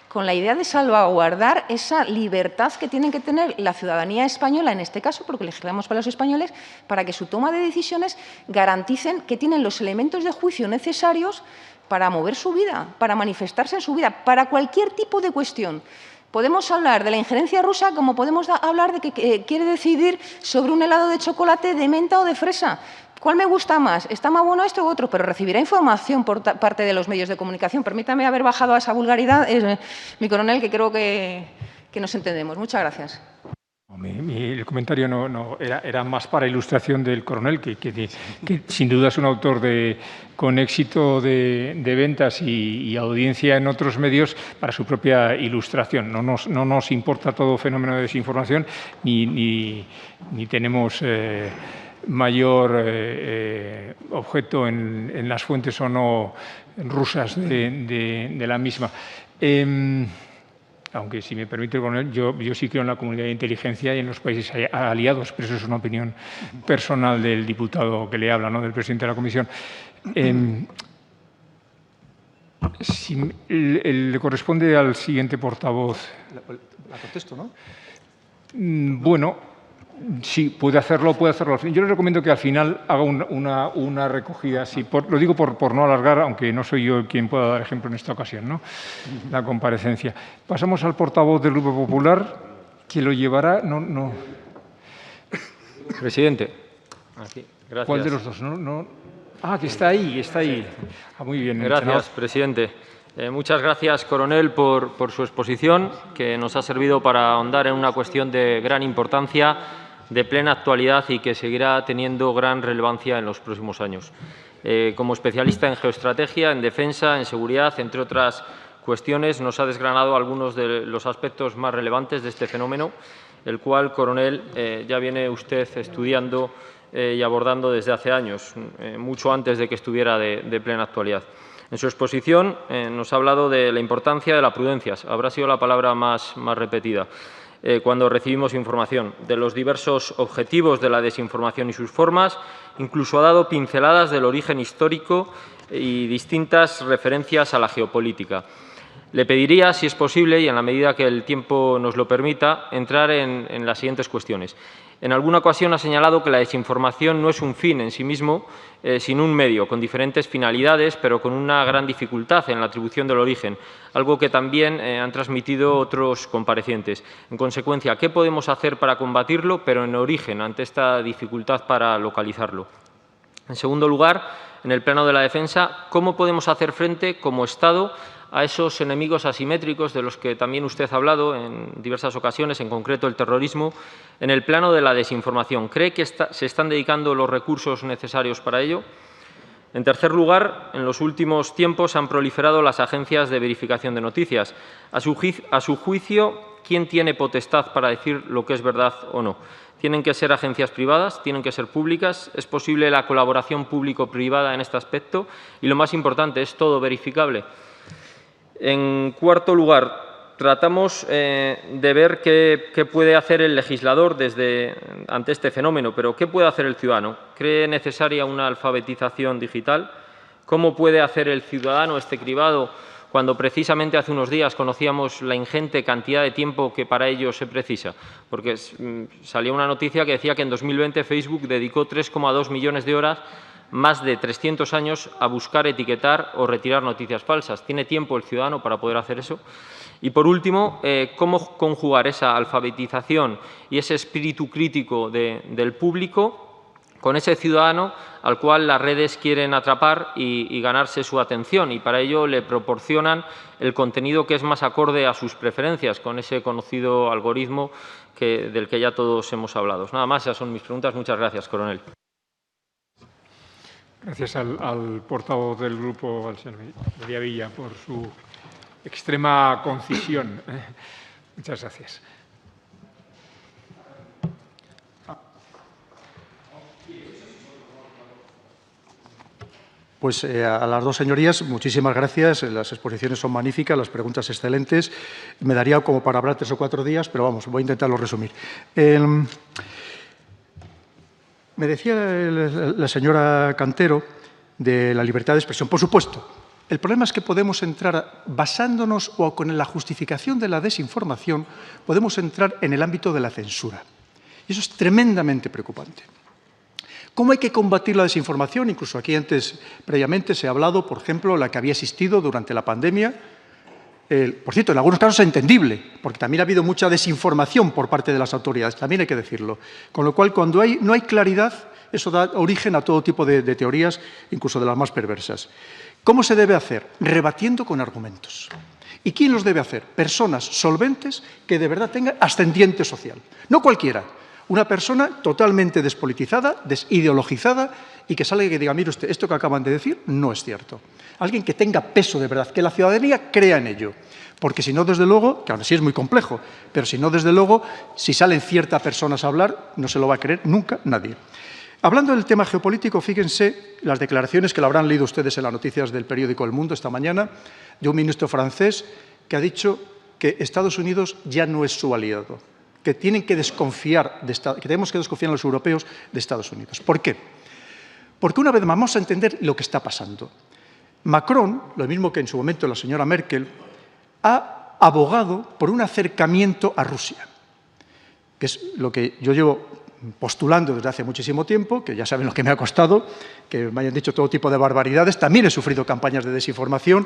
con la idea de salvaguardar esa libertad que tienen que tener la ciudadanía española, en este caso, porque legislamos para los españoles, para que su toma de decisiones garanticen que tienen los elementos de juicio necesarios para mover su vida, para manifestarse en su vida, para cualquier tipo de cuestión. Podemos hablar de la injerencia rusa como podemos hablar de que quiere decidir sobre un helado de chocolate de menta o de fresa. ¿Cuál me gusta más? ¿Está más bueno esto u otro? Pero recibirá información por parte de los medios de comunicación. Permítame haber bajado a esa vulgaridad, mi coronel, que creo que nos entendemos. Muchas gracias. El comentario era más para ilustración del coronel, que sin duda es un autor con éxito de ventas y audiencia en otros medios para su propia ilustración. No nos importa todo fenómeno de desinformación ni tenemos mayor objeto en las fuentes o no rusas de la misma. Aunque, si me permite, coronel, yo sí creo en la comunidad de inteligencia y en los países aliados, pero eso es una opinión personal del diputado que le habla, ¿no?, del presidente de la comisión. Le corresponde al siguiente portavoz. La contesto, ¿no? Bueno, sí, puede hacerlo al final. Yo le recomiendo que al final haga una recogida. Sí, lo digo por no alargar, aunque no soy yo quien pueda dar ejemplo en esta ocasión, ¿no? La comparecencia. Pasamos al portavoz del Grupo Popular, que lo llevará. No. Presidente. Aquí. Gracias. ¿Cuál de los dos? Que está ahí. Muy bien. Gracias, presidente. Muchas gracias, coronel, por su exposición, que nos ha servido para ahondar en una cuestión de gran importancia, de plena actualidad y que seguirá teniendo gran relevancia en los próximos años. Como especialista en geoestrategia, en defensa, en seguridad, entre otras cuestiones, nos ha desgranado algunos de los aspectos más relevantes de este fenómeno, el cual, coronel, ya viene usted estudiando y abordando desde hace años, mucho antes de que estuviera de plena actualidad. En su exposición nos ha hablado de la importancia de la prudencia, habrá sido la palabra más repetida, cuando recibimos información, de los diversos objetivos de la desinformación y sus formas, incluso ha dado pinceladas del origen histórico y distintas referencias a la geopolítica. Le pediría, si es posible, y en la medida que el tiempo nos lo permita, entrar en las siguientes cuestiones. En alguna ocasión ha señalado que la desinformación no es un fin en sí mismo, sino un medio, con diferentes finalidades, pero con una gran dificultad en la atribución del origen, algo que también han transmitido otros comparecientes. En consecuencia, ¿qué podemos hacer para combatirlo, pero en origen, ante esta dificultad para localizarlo? En segundo lugar, en el plano de la defensa, ¿cómo podemos hacer frente como Estado a esos enemigos asimétricos de los que también usted ha hablado en diversas ocasiones, en concreto el terrorismo, en el plano de la desinformación? ¿Cree que se están dedicando los recursos necesarios para ello? En tercer lugar, en los últimos tiempos han proliferado las agencias de verificación de noticias. A su juicio, ¿quién tiene potestad para decir lo que es verdad o no? ¿Tienen que ser agencias privadas? ¿Tienen que ser públicas? ¿Es posible la colaboración público-privada en este aspecto? Y lo más importante, ¿es todo verificable? En cuarto lugar, tratamos de ver qué puede hacer el legislador ante este fenómeno, pero ¿qué puede hacer el ciudadano? ¿Cree necesaria una alfabetización digital? ¿Cómo puede hacer el ciudadano este cribado cuando precisamente hace unos días conocíamos la ingente cantidad de tiempo que para ello se precisa? Porque salió una noticia que decía que en 2020 Facebook dedicó 3,2 millones de horas, más de 300 años, a buscar, etiquetar o retirar noticias falsas. ¿Tiene tiempo el ciudadano para poder hacer eso? Y, por último, ¿cómo conjugar esa alfabetización y ese espíritu crítico del público con ese ciudadano al cual las redes quieren atrapar y ganarse su atención? Y para ello le proporcionan el contenido que es más acorde a sus preferencias, con ese conocido algoritmo del que ya todos hemos hablado. Nada más, esas son mis preguntas. Muchas gracias, coronel. Gracias al portavoz del grupo, al señor Mediavilla, por su extrema concisión. Muchas gracias. Pues a las dos señorías, muchísimas gracias. Las exposiciones son magníficas, las preguntas excelentes. Me daría como para hablar 3 o 4 días, pero vamos, voy a intentarlo resumir. Me decía la señora Cantero de la libertad de expresión. Por supuesto, el problema es que podemos entrar, basándonos o con la justificación de la desinformación, podemos entrar en el ámbito de la censura. Y eso es tremendamente preocupante. ¿Cómo hay que combatir la desinformación? Incluso aquí antes, previamente, se ha hablado, por ejemplo, la que había existido durante la pandemia. Por cierto, en algunos casos es entendible, porque también ha habido mucha desinformación por parte de las autoridades, también hay que decirlo. Con lo cual, cuando no hay claridad, eso da origen a todo tipo de teorías, incluso de las más perversas. ¿Cómo se debe hacer? Rebatiendo con argumentos. ¿Y quién los debe hacer? Personas solventes que de verdad tengan ascendiente social. No cualquiera. Una persona totalmente despolitizada, desideologizada y que salga y que diga, mire usted, esto que acaban de decir no es cierto. Alguien que tenga peso de verdad, que la ciudadanía crea en ello. Porque si no, desde luego, que aún así es muy complejo, pero si no, desde luego, si salen ciertas personas a hablar, no se lo va a creer nunca nadie. Hablando del tema geopolítico, fíjense las declaraciones que lo habrán leído ustedes en las noticias del periódico El Mundo esta mañana, de un ministro francés que ha dicho que Estados Unidos ya no es su aliado, que tienen que desconfiar, que tenemos que desconfiar los europeos de Estados Unidos. ¿Por qué? Porque una vez más vamos a entender lo que está pasando. Macron, lo mismo que en su momento la señora Merkel, ha abogado por un acercamiento a Rusia, que es lo que yo llevo postulando desde hace muchísimo tiempo, que ya saben lo que me ha costado, que me hayan dicho todo tipo de barbaridades. También he sufrido campañas de desinformación.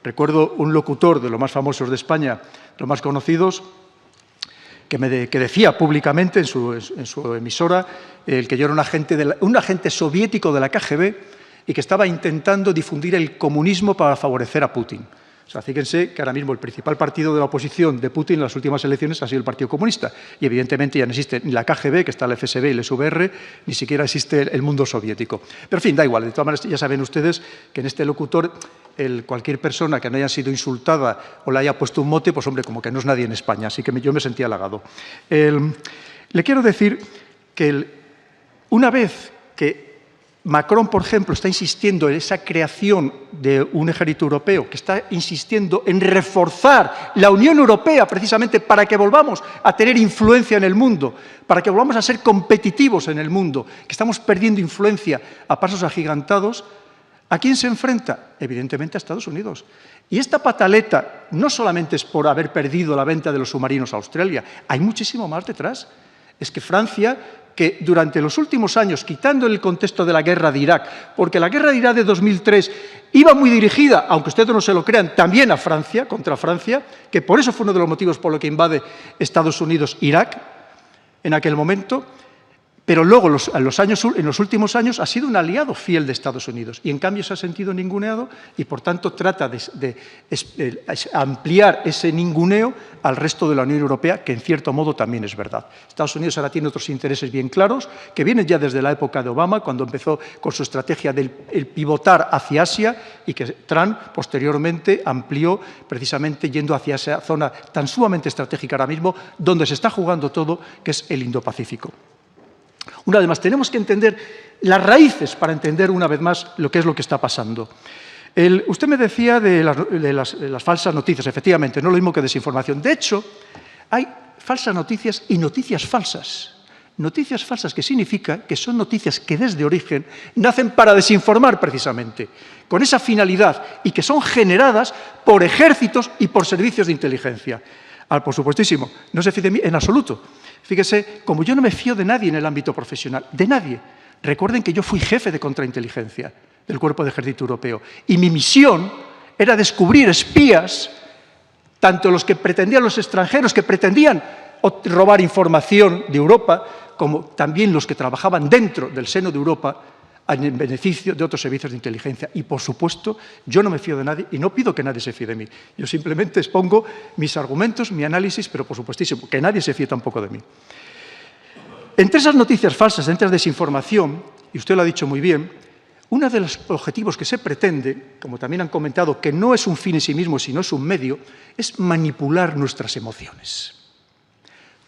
Recuerdo un locutor de los más famosos de España, los más conocidos, que decía públicamente en su emisora que yo era un agente soviético de la KGB y que estaba intentando difundir el comunismo para favorecer a Putin. O sea, fíjense que ahora mismo el principal partido de la oposición de Putin en las últimas elecciones ha sido el Partido Comunista. Y evidentemente ya no existe ni la KGB, que está el FSB y el SVR, ni siquiera existe el mundo soviético. Pero en fin, da igual. De todas maneras, ya saben ustedes que en este locutor cualquier persona que no haya sido insultada o le haya puesto un mote, pues hombre, como que no es nadie en España. Así que yo me sentía halagado. Le quiero decir que una vez que Macron, por ejemplo, está insistiendo en esa creación de un ejército europeo, que está insistiendo en reforzar la Unión Europea precisamente para que volvamos a tener influencia en el mundo, para que volvamos a ser competitivos en el mundo, que estamos perdiendo influencia a pasos agigantados. ¿A quién se enfrenta? Evidentemente a Estados Unidos. Y esta pataleta no solamente es por haber perdido la venta de los submarinos a Australia, hay muchísimo más detrás. Es que Francia, que durante los últimos años, quitando el contexto de la guerra de Irak, porque la guerra de Irak de 2003 iba muy dirigida, aunque ustedes no se lo crean, también a Francia, contra Francia, que por eso fue uno de los motivos por los que invade Estados Unidos Irak en aquel momento, pero luego en los últimos años ha sido un aliado fiel de Estados Unidos y en cambio se ha sentido ninguneado y por tanto trata de ampliar ese ninguneo al resto de la Unión Europea, que en cierto modo también es verdad. Estados Unidos ahora tiene otros intereses bien claros, que vienen ya desde la época de Obama, cuando empezó con su estrategia del pivotar hacia Asia y que Trump posteriormente amplió precisamente yendo hacia esa zona tan sumamente estratégica ahora mismo, donde se está jugando todo, que es el Indo-Pacífico. Una vez más, tenemos que entender las raíces para entender una vez más lo que está pasando. Usted me decía de las falsas noticias, efectivamente, no es lo mismo que desinformación. De hecho, hay falsas noticias y noticias falsas. Noticias falsas que significa que son noticias que desde origen nacen para desinformar precisamente, con esa finalidad y que son generadas por ejércitos y por servicios de inteligencia. Por supuestísimo, no se fíe de mí en absoluto. Fíjese, como yo no me fío de nadie en el ámbito profesional, de nadie. Recuerden que yo fui jefe de contrainteligencia del Cuerpo de Ejército Europeo y mi misión era descubrir espías, tanto los que pretendían los extranjeros, que pretendían robar información de Europa, como también los que trabajaban dentro del seno de Europa en beneficio de otros servicios de inteligencia. Y, por supuesto, yo no me fío de nadie y no pido que nadie se fíe de mí. Yo simplemente expongo mis argumentos, mi análisis, pero, por supuestísimo, que nadie se fíe tampoco de mí. Entre esas noticias falsas, entre esa desinformación, y usted lo ha dicho muy bien, uno de los objetivos que se pretende, como también han comentado, que no es un fin en sí mismo, sino es un medio, es manipular nuestras emociones.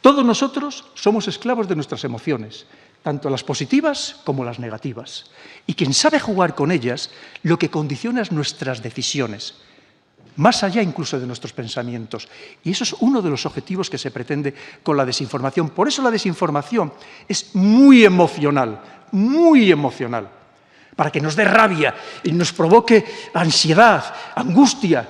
Todos nosotros somos esclavos de nuestras emociones, tanto las positivas como las negativas. Y quien sabe jugar con ellas, lo que condiciona es nuestras decisiones, más allá incluso de nuestros pensamientos. Y eso es uno de los objetivos que se pretende con la desinformación. Por eso la desinformación es muy emocional, para que nos dé rabia y nos provoque ansiedad, angustia.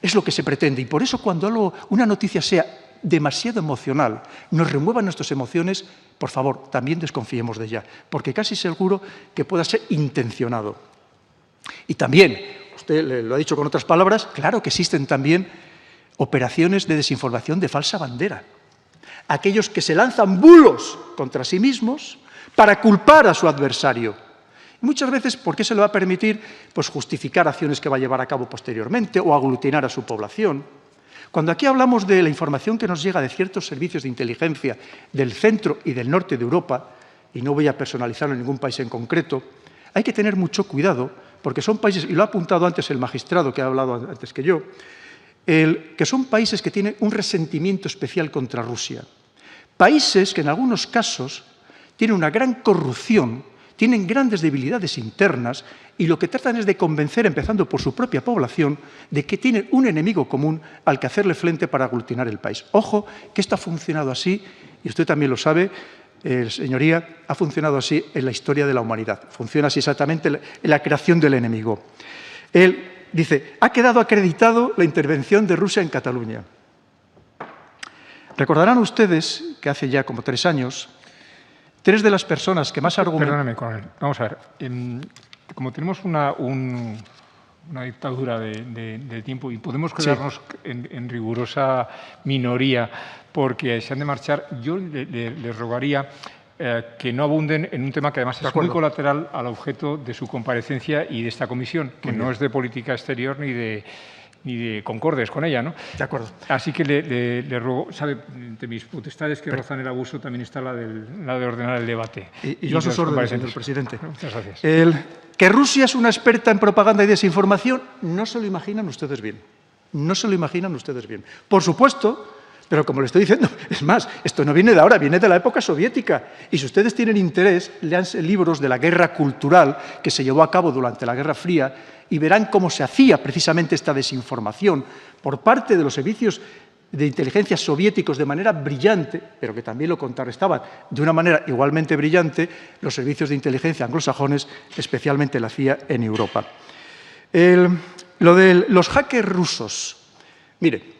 Es lo que se pretende. Y por eso cuando una noticia sea demasiado emocional, nos remuevan nuestras emociones, por favor, también desconfiemos de ella, porque casi seguro que pueda ser intencionado. Y también, usted lo ha dicho con otras palabras, claro que existen también operaciones de desinformación de falsa bandera. Aquellos que se lanzan bulos contra sí mismos para culpar a su adversario. Y muchas veces, ¿por qué se le va a permitir? Pues justificar acciones que va a llevar a cabo posteriormente o aglutinar a su población. Cuando aquí hablamos de la información que nos llega de ciertos servicios de inteligencia del centro y del norte de Europa, y no voy a personalizarlo en ningún país en concreto, hay que tener mucho cuidado, porque son países, y lo ha apuntado antes el magistrado que ha hablado antes que yo, que son países que tienen un resentimiento especial contra Rusia. Países que en algunos casos tienen una gran corrupción, tienen grandes debilidades internas y lo que tratan es de convencer, empezando por su propia población, de que tienen un enemigo común al que hacerle frente para aglutinar el país. Ojo, que esto ha funcionado así, y usted también lo sabe, señoría, ha funcionado así en la historia de la humanidad. Funciona así exactamente en la creación del enemigo. Él dice, ha quedado acreditado la intervención de Rusia en Cataluña. Recordarán ustedes que hace ya como 3 años, 3 de las personas que más argumentan... Perdóname, coronel. Vamos a ver. Como tenemos una dictadura de tiempo y podemos quedarnos en rigurosa minoría porque se han de marchar, yo les rogaría que no abunden en un tema que además es muy colateral al objeto de su comparecencia y de esta comisión, que no es de política exterior ni de concordes con ella, ¿no? De acuerdo. Así que le ruego, sabe, entre mis potestades que rozan el abuso también está la de ordenar el debate. Y yo a sus órdenes, señor presidente. Muchas gracias. Que Rusia es una experta en propaganda y desinformación, no se lo imaginan ustedes bien. No se lo imaginan ustedes bien. Por supuesto, pero como le estoy diciendo, es más, esto no viene de ahora, viene de la época soviética. Y si ustedes tienen interés, léanse libros de la guerra cultural que se llevó a cabo durante la Guerra Fría y verán cómo se hacía precisamente esta desinformación por parte de los servicios de inteligencia soviéticos de manera brillante, pero que también lo contrarrestaban de una manera igualmente brillante los servicios de inteligencia anglosajones, especialmente la CIA en Europa. Lo de los hackers rusos. Mire,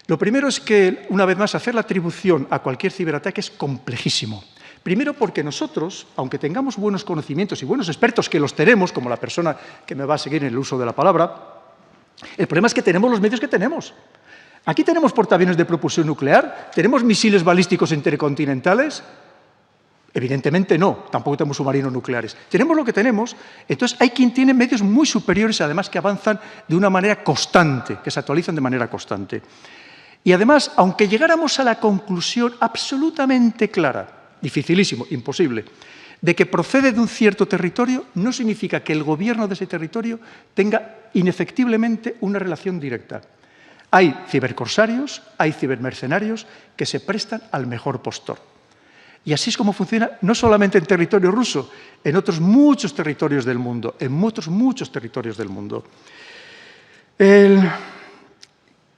lo primero es que, una vez más, hacer la atribución a cualquier ciberataque es complejísimo. Primero porque nosotros, aunque tengamos buenos conocimientos y buenos expertos, que los tenemos, como la persona que me va a seguir en el uso de la palabra, el problema es que tenemos los medios que tenemos. Aquí tenemos portaaviones de propulsión nuclear, tenemos misiles balísticos intercontinentales. Evidentemente no, tampoco tenemos submarinos nucleares. Tenemos lo que tenemos, entonces hay quien tiene medios muy superiores, además que avanzan de una manera constante, que se actualizan de manera constante. Y además, aunque llegáramos a la conclusión absolutamente clara, dificilísimo, imposible, de que procede de un cierto territorio, no significa que el gobierno de ese territorio tenga inefectiblemente una relación directa. Hay cibercorsarios, hay cibermercenarios que se prestan al mejor postor. Y así es como funciona no solamente en territorio ruso, en otros muchos territorios del mundo,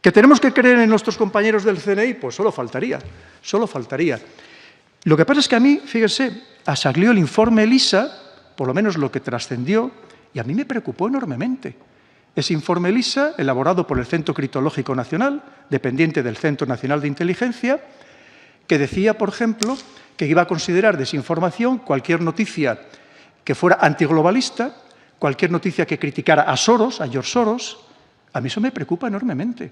¿Que tenemos que creer en nuestros compañeros del CNI? Pues solo faltaría, solo faltaría. Lo que pasa es que a mí, fíjese, salió el informe ELISA, por lo menos lo que trascendió, y a mí me preocupó enormemente. Ese informe ELISA, elaborado por el Centro Criptológico Nacional, dependiente del Centro Nacional de Inteligencia, que decía, por ejemplo, que iba a considerar desinformación cualquier noticia que fuera antiglobalista, cualquier noticia que criticara a Soros, a George Soros. A mí eso me preocupa enormemente.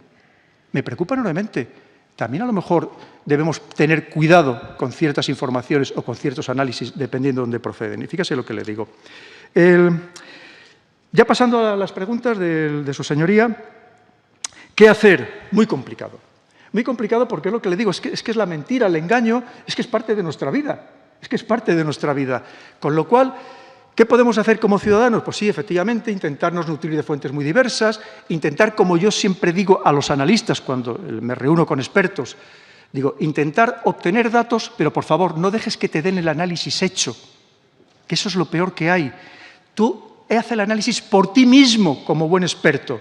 Me preocupa enormemente. También a lo mejor debemos tener cuidado con ciertas informaciones o con ciertos análisis, dependiendo de dónde proceden. Y fíjese lo que le digo. Ya pasando a las preguntas de su señoría, ¿qué hacer? Muy complicado. Muy complicado porque es lo que le digo, es que es la mentira, el engaño, es que es parte de nuestra vida. Es que es parte de nuestra vida. Con lo cual, ¿qué podemos hacer como ciudadanos? Pues sí, efectivamente, intentarnos nutrir de fuentes muy diversas, intentar, como yo siempre digo a los analistas cuando me reúno con expertos, digo, intentar obtener datos, pero por favor, no dejes que te den el análisis hecho, que eso es lo peor que hay. Tú haz el análisis por ti mismo como buen experto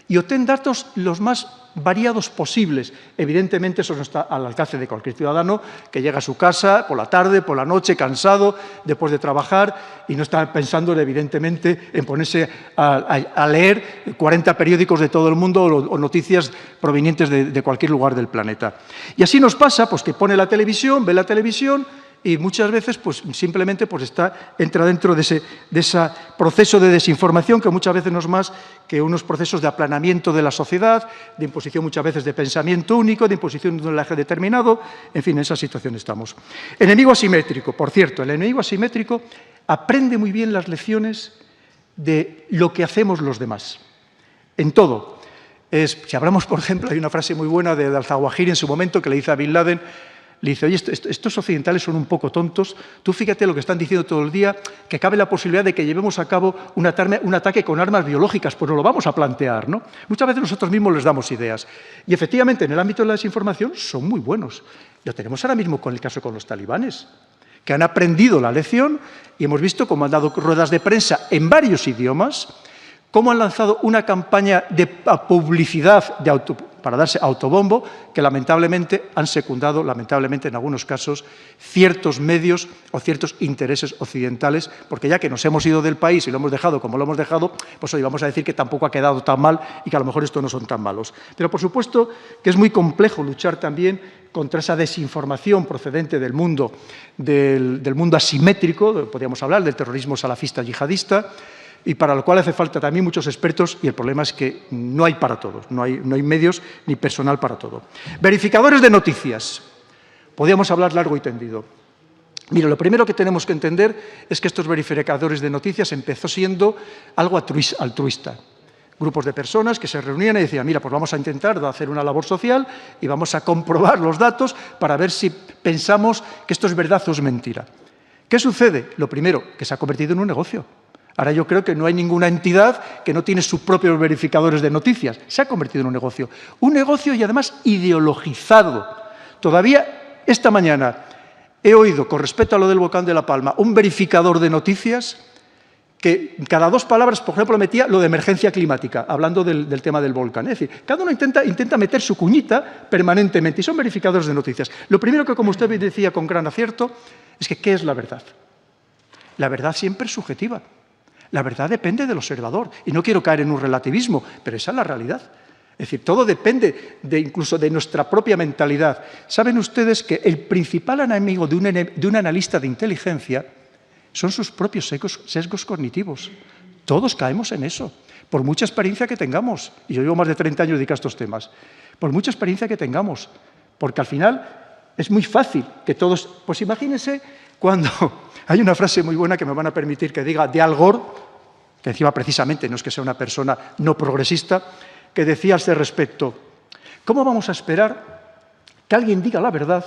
y obtén datos los más variados posibles. Evidentemente, eso no está al alcance de cualquier ciudadano que llega a su casa por la tarde, por la noche, cansado, después de trabajar, y no está pensando, evidentemente, en ponerse a leer 40 periódicos de todo el mundo o noticias provenientes de cualquier lugar del planeta. Y así nos pasa, pues, que pone la televisión, ve la televisión, y muchas veces pues, simplemente pues, entra dentro de ese proceso de desinformación que muchas veces no es más que unos procesos de aplanamiento de la sociedad, de imposición muchas veces de pensamiento único, de imposición de un lenguaje determinado, en fin, en esa situación estamos. Enemigo asimétrico, por cierto, el enemigo asimétrico aprende muy bien las lecciones de lo que hacemos los demás, en todo. Si hablamos, por ejemplo, hay una frase muy buena de Al-Zawahiri en su momento que le dice a Bin Laden. Le dice, oye, estos occidentales son un poco tontos, tú fíjate lo que están diciendo todo el día, que cabe la posibilidad de que llevemos a cabo un ataque con armas biológicas, pues nos lo vamos a plantear, ¿no? Muchas veces nosotros mismos les damos ideas. Y efectivamente, en el ámbito de la desinformación son muy buenos. Lo tenemos ahora mismo con el caso con los talibanes, que han aprendido la lección y hemos visto cómo han dado ruedas de prensa en varios idiomas, cómo han lanzado una campaña de publicidad para darse autobombo, que lamentablemente han secundado, lamentablemente en algunos casos, ciertos medios o ciertos intereses occidentales, porque ya que nos hemos ido del país y lo hemos dejado como lo hemos dejado, pues hoy vamos a decir que tampoco ha quedado tan mal y que a lo mejor estos no son tan malos. Pero por supuesto que es muy complejo luchar también contra esa desinformación procedente del mundo asimétrico, podríamos hablar del terrorismo salafista yihadista, y para lo cual hace falta también muchos expertos, y el problema es que no hay para todos, no hay medios ni personal para todo. Verificadores de noticias. Podríamos hablar largo y tendido. Mira, lo primero que tenemos que entender es que estos verificadores de noticias empezó siendo algo altruista. Grupos de personas que se reunían y decían, mira, pues vamos a intentar hacer una labor social y vamos a comprobar los datos para ver si pensamos que esto es verdad o es mentira. ¿Qué sucede? Lo primero, que se ha convertido en un negocio. Ahora yo creo que no hay ninguna entidad que no tiene sus propios verificadores de noticias. Se ha convertido en un negocio y además ideologizado. Todavía esta mañana he oído, con respecto a lo del volcán de La Palma, un verificador de noticias que cada 2 palabras, por ejemplo, metía lo de emergencia climática, hablando del tema del volcán. Es decir, cada uno intenta meter su cuñita permanentemente y son verificadores de noticias. Lo primero que, como usted decía con gran acierto, es que ¿qué es la verdad? La verdad siempre es subjetiva. La verdad depende del observador. Y no quiero caer en un relativismo, pero esa es la realidad. Es decir, todo depende incluso de nuestra propia mentalidad. ¿Saben ustedes que el principal enemigo de un analista de inteligencia son sus propios sesgos cognitivos? Todos caemos en eso, por mucha experiencia que tengamos. Y yo llevo más de 30 años dedicado a estos temas. Por mucha experiencia que tengamos. Porque al final es muy fácil que todos... Pues imagínense cuando... Hay una frase muy buena que me van a permitir que diga de Al Gore, que encima precisamente no es que sea una persona no progresista, que decía a este respecto: ¿cómo vamos a esperar que alguien diga la verdad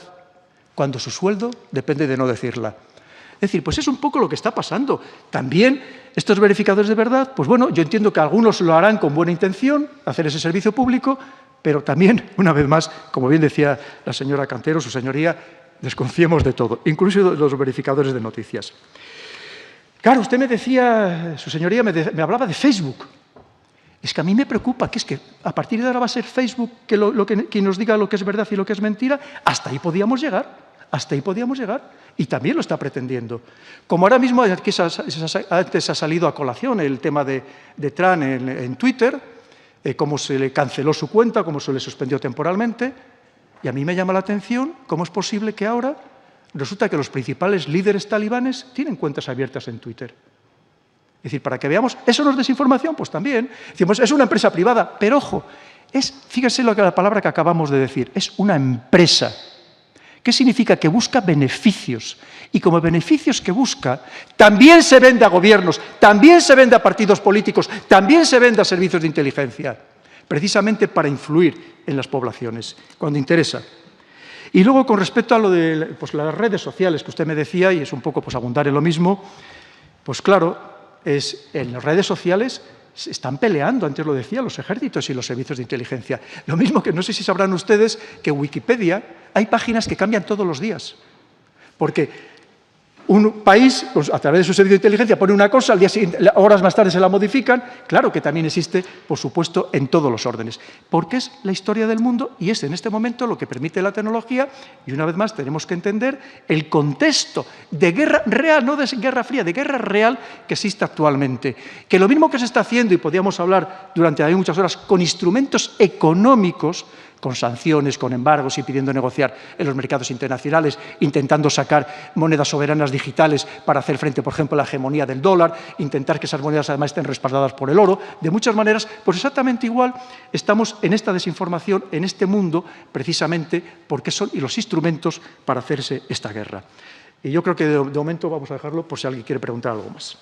cuando su sueldo depende de no decirla? Es decir, pues es un poco lo que está pasando. También estos verificadores de verdad, pues bueno, yo entiendo que algunos lo harán con buena intención, hacer ese servicio público, pero también, una vez más, como bien decía la señora Cantero, su señoría, desconfiemos de todo, incluso de los verificadores de noticias. Claro, usted me decía, su señoría me hablaba de Facebook. Es que a mí me preocupa, que es que a partir de ahora va a ser Facebook quien nos diga lo que es verdad y lo que es mentira. Hasta ahí podíamos llegar, y también lo está pretendiendo. Como ahora mismo, antes ha salido a colación el tema de Trump en Twitter, cómo se le canceló su cuenta, cómo se le suspendió temporalmente, y a mí me llama la atención cómo es posible que ahora resulta que los principales líderes talibanes tienen cuentas abiertas en Twitter. Es decir, para que veamos, ¿eso no es desinformación? Pues también. Decimos, es una empresa privada, pero ojo, fíjense la palabra que acabamos de decir, es una empresa. ¿Qué significa? Que busca beneficios. Y como beneficios que busca, también se vende a gobiernos, también se vende a partidos políticos, también se vende a servicios de inteligencia, precisamente para influir en las poblaciones, cuando interesa. Y luego, con respecto a lo de las redes sociales que usted me decía, y es un poco abundar en lo mismo, pues claro, en las redes sociales se están peleando, antes lo decía, los ejércitos y los servicios de inteligencia. Lo mismo que no sé si sabrán ustedes que en Wikipedia hay páginas que cambian todos los días. Porque un país, pues, a través de su servicio de inteligencia, pone una cosa, al día siguiente, horas más tarde se la modifican. Claro que también existe, por supuesto, en todos los órdenes. Porque es la historia del mundo y es en este momento lo que permite la tecnología. Y una vez más tenemos que entender el contexto de guerra real, no de guerra fría, de guerra real que existe actualmente. Que lo mismo que se está haciendo, y podríamos hablar durante muchas horas, con instrumentos económicos, con sanciones, con embargos y pidiendo negociar en los mercados internacionales, intentando sacar monedas soberanas digitales para hacer frente, por ejemplo, a la hegemonía del dólar, intentar que esas monedas además estén respaldadas por el oro. De muchas maneras, pues exactamente igual estamos en esta desinformación, en este mundo, precisamente porque son los instrumentos para hacerse esta guerra. Y yo creo que de momento vamos a dejarlo por si alguien quiere preguntar algo más.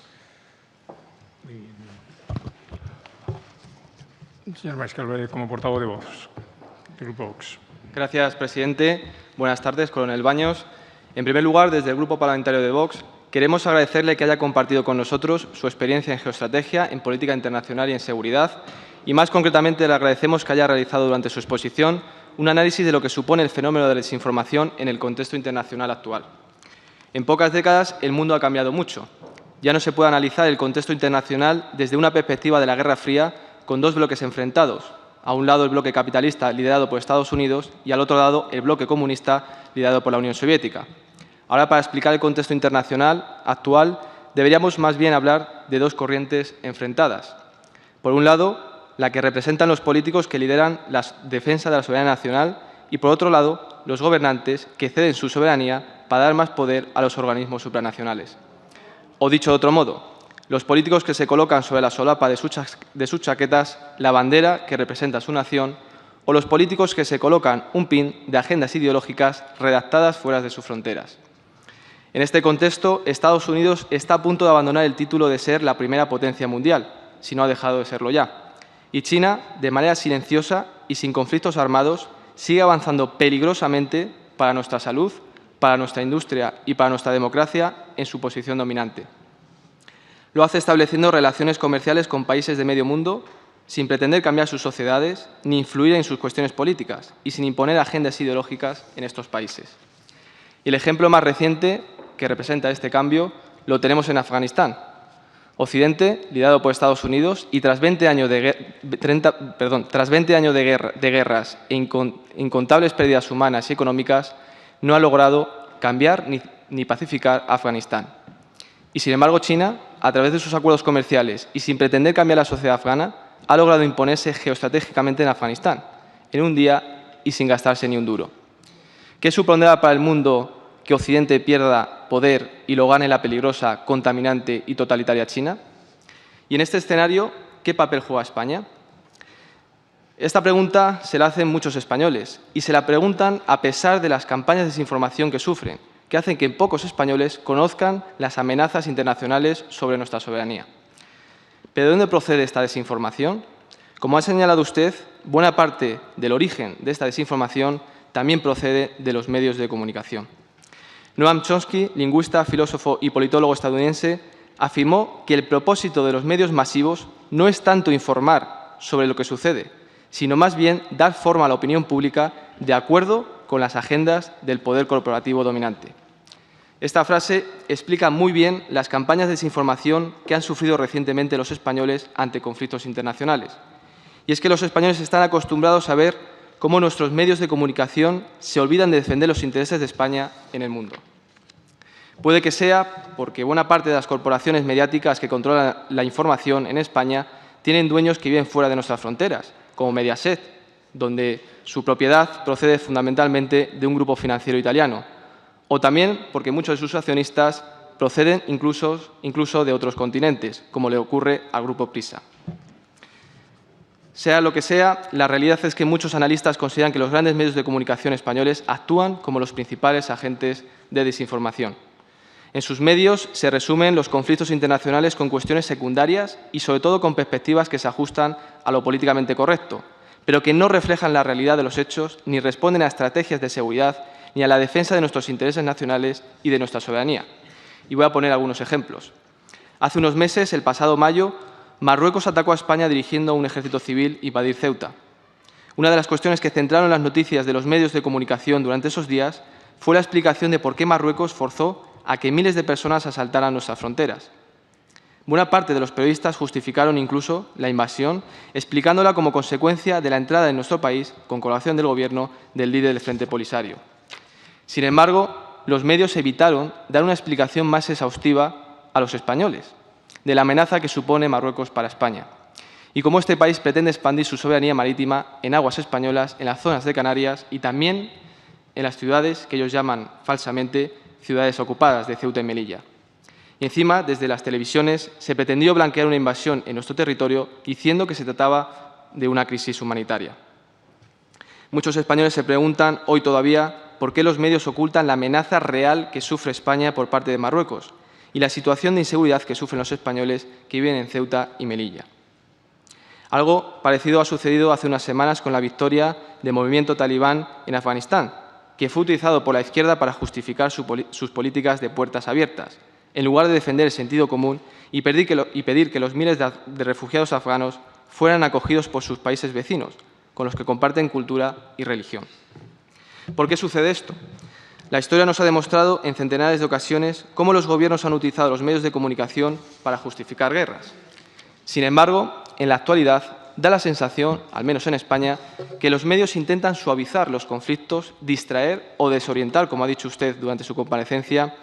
Señor Mariscal, como portavoz de Vox. Gracias, presidente. Buenas tardes, coronel Baños. En primer lugar, desde el Grupo Parlamentario de Vox, queremos agradecerle que haya compartido con nosotros su experiencia en geoestrategia, en política internacional y en seguridad, y más concretamente le agradecemos que haya realizado durante su exposición un análisis de lo que supone el fenómeno de la desinformación en el contexto internacional actual. En pocas décadas, el mundo ha cambiado mucho. Ya no se puede analizar el contexto internacional desde una perspectiva de la Guerra Fría con dos bloques enfrentados. A un lado el bloque capitalista liderado por Estados Unidos y al otro lado el bloque comunista liderado por la Unión Soviética. Ahora, para explicar el contexto internacional actual, deberíamos más bien hablar de dos corrientes enfrentadas. Por un lado, la que representan los políticos que lideran la defensa de la soberanía nacional y, por otro lado, los gobernantes que ceden su soberanía para dar más poder a los organismos supranacionales. O dicho de otro modo, los políticos que se colocan sobre la solapa de sus chaquetas la bandera que representa su nación, o los políticos que se colocan un pin de agendas ideológicas redactadas fuera de sus fronteras. En este contexto, Estados Unidos está a punto de abandonar el título de ser la primera potencia mundial, si no ha dejado de serlo ya. Y China, de manera silenciosa y sin conflictos armados, sigue avanzando peligrosamente para nuestra salud, para nuestra industria y para nuestra democracia en su posición dominante. Lo hace estableciendo relaciones comerciales con países de medio mundo sin pretender cambiar sus sociedades ni influir en sus cuestiones políticas y sin imponer agendas ideológicas en estos países. Y el ejemplo más reciente que representa este cambio lo tenemos en Afganistán. Occidente, liderado por Estados Unidos, y tras 20 años de guerras e incontables pérdidas humanas y económicas, no ha logrado cambiar ni pacificar Afganistán. Y, sin embargo, China, a través de sus acuerdos comerciales y sin pretender cambiar la sociedad afgana, ha logrado imponerse geoestratégicamente en Afganistán, en un día y sin gastarse ni un duro. ¿Qué supondrá para el mundo que Occidente pierda poder y lo gane la peligrosa, contaminante y totalitaria China? Y en este escenario, ¿qué papel juega España? Esta pregunta se la hacen muchos españoles y se la preguntan a pesar de las campañas de desinformación que sufren, que hacen que pocos españoles conozcan las amenazas internacionales sobre nuestra soberanía. ¿Pero de dónde procede esta desinformación? Como ha señalado usted, buena parte del origen de esta desinformación también procede de los medios de comunicación. Noam Chomsky, lingüista, filósofo y politólogo estadounidense, afirmó que el propósito de los medios masivos no es tanto informar sobre lo que sucede, sino más bien dar forma a la opinión pública de acuerdo con las agendas del poder corporativo dominante. Esta frase explica muy bien las campañas de desinformación que han sufrido recientemente los españoles ante conflictos internacionales. Y es que los españoles están acostumbrados a ver cómo nuestros medios de comunicación se olvidan de defender los intereses de España en el mundo. Puede que sea porque buena parte de las corporaciones mediáticas que controlan la información en España tienen dueños que viven fuera de nuestras fronteras, como Mediaset, donde su propiedad procede fundamentalmente de un grupo financiero italiano, o también porque muchos de sus accionistas proceden incluso de otros continentes, como le ocurre al Grupo Prisa. Sea lo que sea, la realidad es que muchos analistas consideran que los grandes medios de comunicación españoles actúan como los principales agentes de desinformación. En sus medios se resumen los conflictos internacionales con cuestiones secundarias y, sobre todo, con perspectivas que se ajustan a lo políticamente correcto, pero que no reflejan la realidad de los hechos ni responden a estrategias de seguridad ni a la defensa de nuestros intereses nacionales y de nuestra soberanía. Y voy a poner algunos ejemplos. Hace unos meses, el pasado mayo, Marruecos atacó a España dirigiendo un ejército civil invadir Ceuta. Una de las cuestiones que centraron las noticias de los medios de comunicación durante esos días fue la explicación de por qué Marruecos forzó a que miles de personas asaltaran nuestras fronteras. Buena parte de los periodistas justificaron incluso la invasión, explicándola como consecuencia de la entrada en nuestro país, con colaboración del Gobierno, del líder del Frente Polisario. Sin embargo, los medios evitaron dar una explicación más exhaustiva a los españoles de la amenaza que supone Marruecos para España y cómo este país pretende expandir su soberanía marítima en aguas españolas, en las zonas de Canarias y también en las ciudades que ellos llaman falsamente ciudades ocupadas de Ceuta y Melilla. Y encima, desde las televisiones, se pretendió blanquear una invasión en nuestro territorio diciendo que se trataba de una crisis humanitaria. Muchos españoles se preguntan hoy todavía por qué los medios ocultan la amenaza real que sufre España por parte de Marruecos y la situación de inseguridad que sufren los españoles que viven en Ceuta y Melilla. Algo parecido ha sucedido hace unas semanas con la victoria del movimiento talibán en Afganistán, que fue utilizado por la izquierda para justificar sus políticas de puertas abiertas, en lugar de defender el sentido común y pedir que los miles de refugiados afganos fueran acogidos por sus países vecinos, con los que comparten cultura y religión. ¿Por qué sucede esto? La historia nos ha demostrado en centenares de ocasiones cómo los gobiernos han utilizado los medios de comunicación para justificar guerras. Sin embargo, en la actualidad da la sensación, al menos en España, que los medios intentan suavizar los conflictos, distraer o desorientar, como ha dicho usted durante su comparecencia,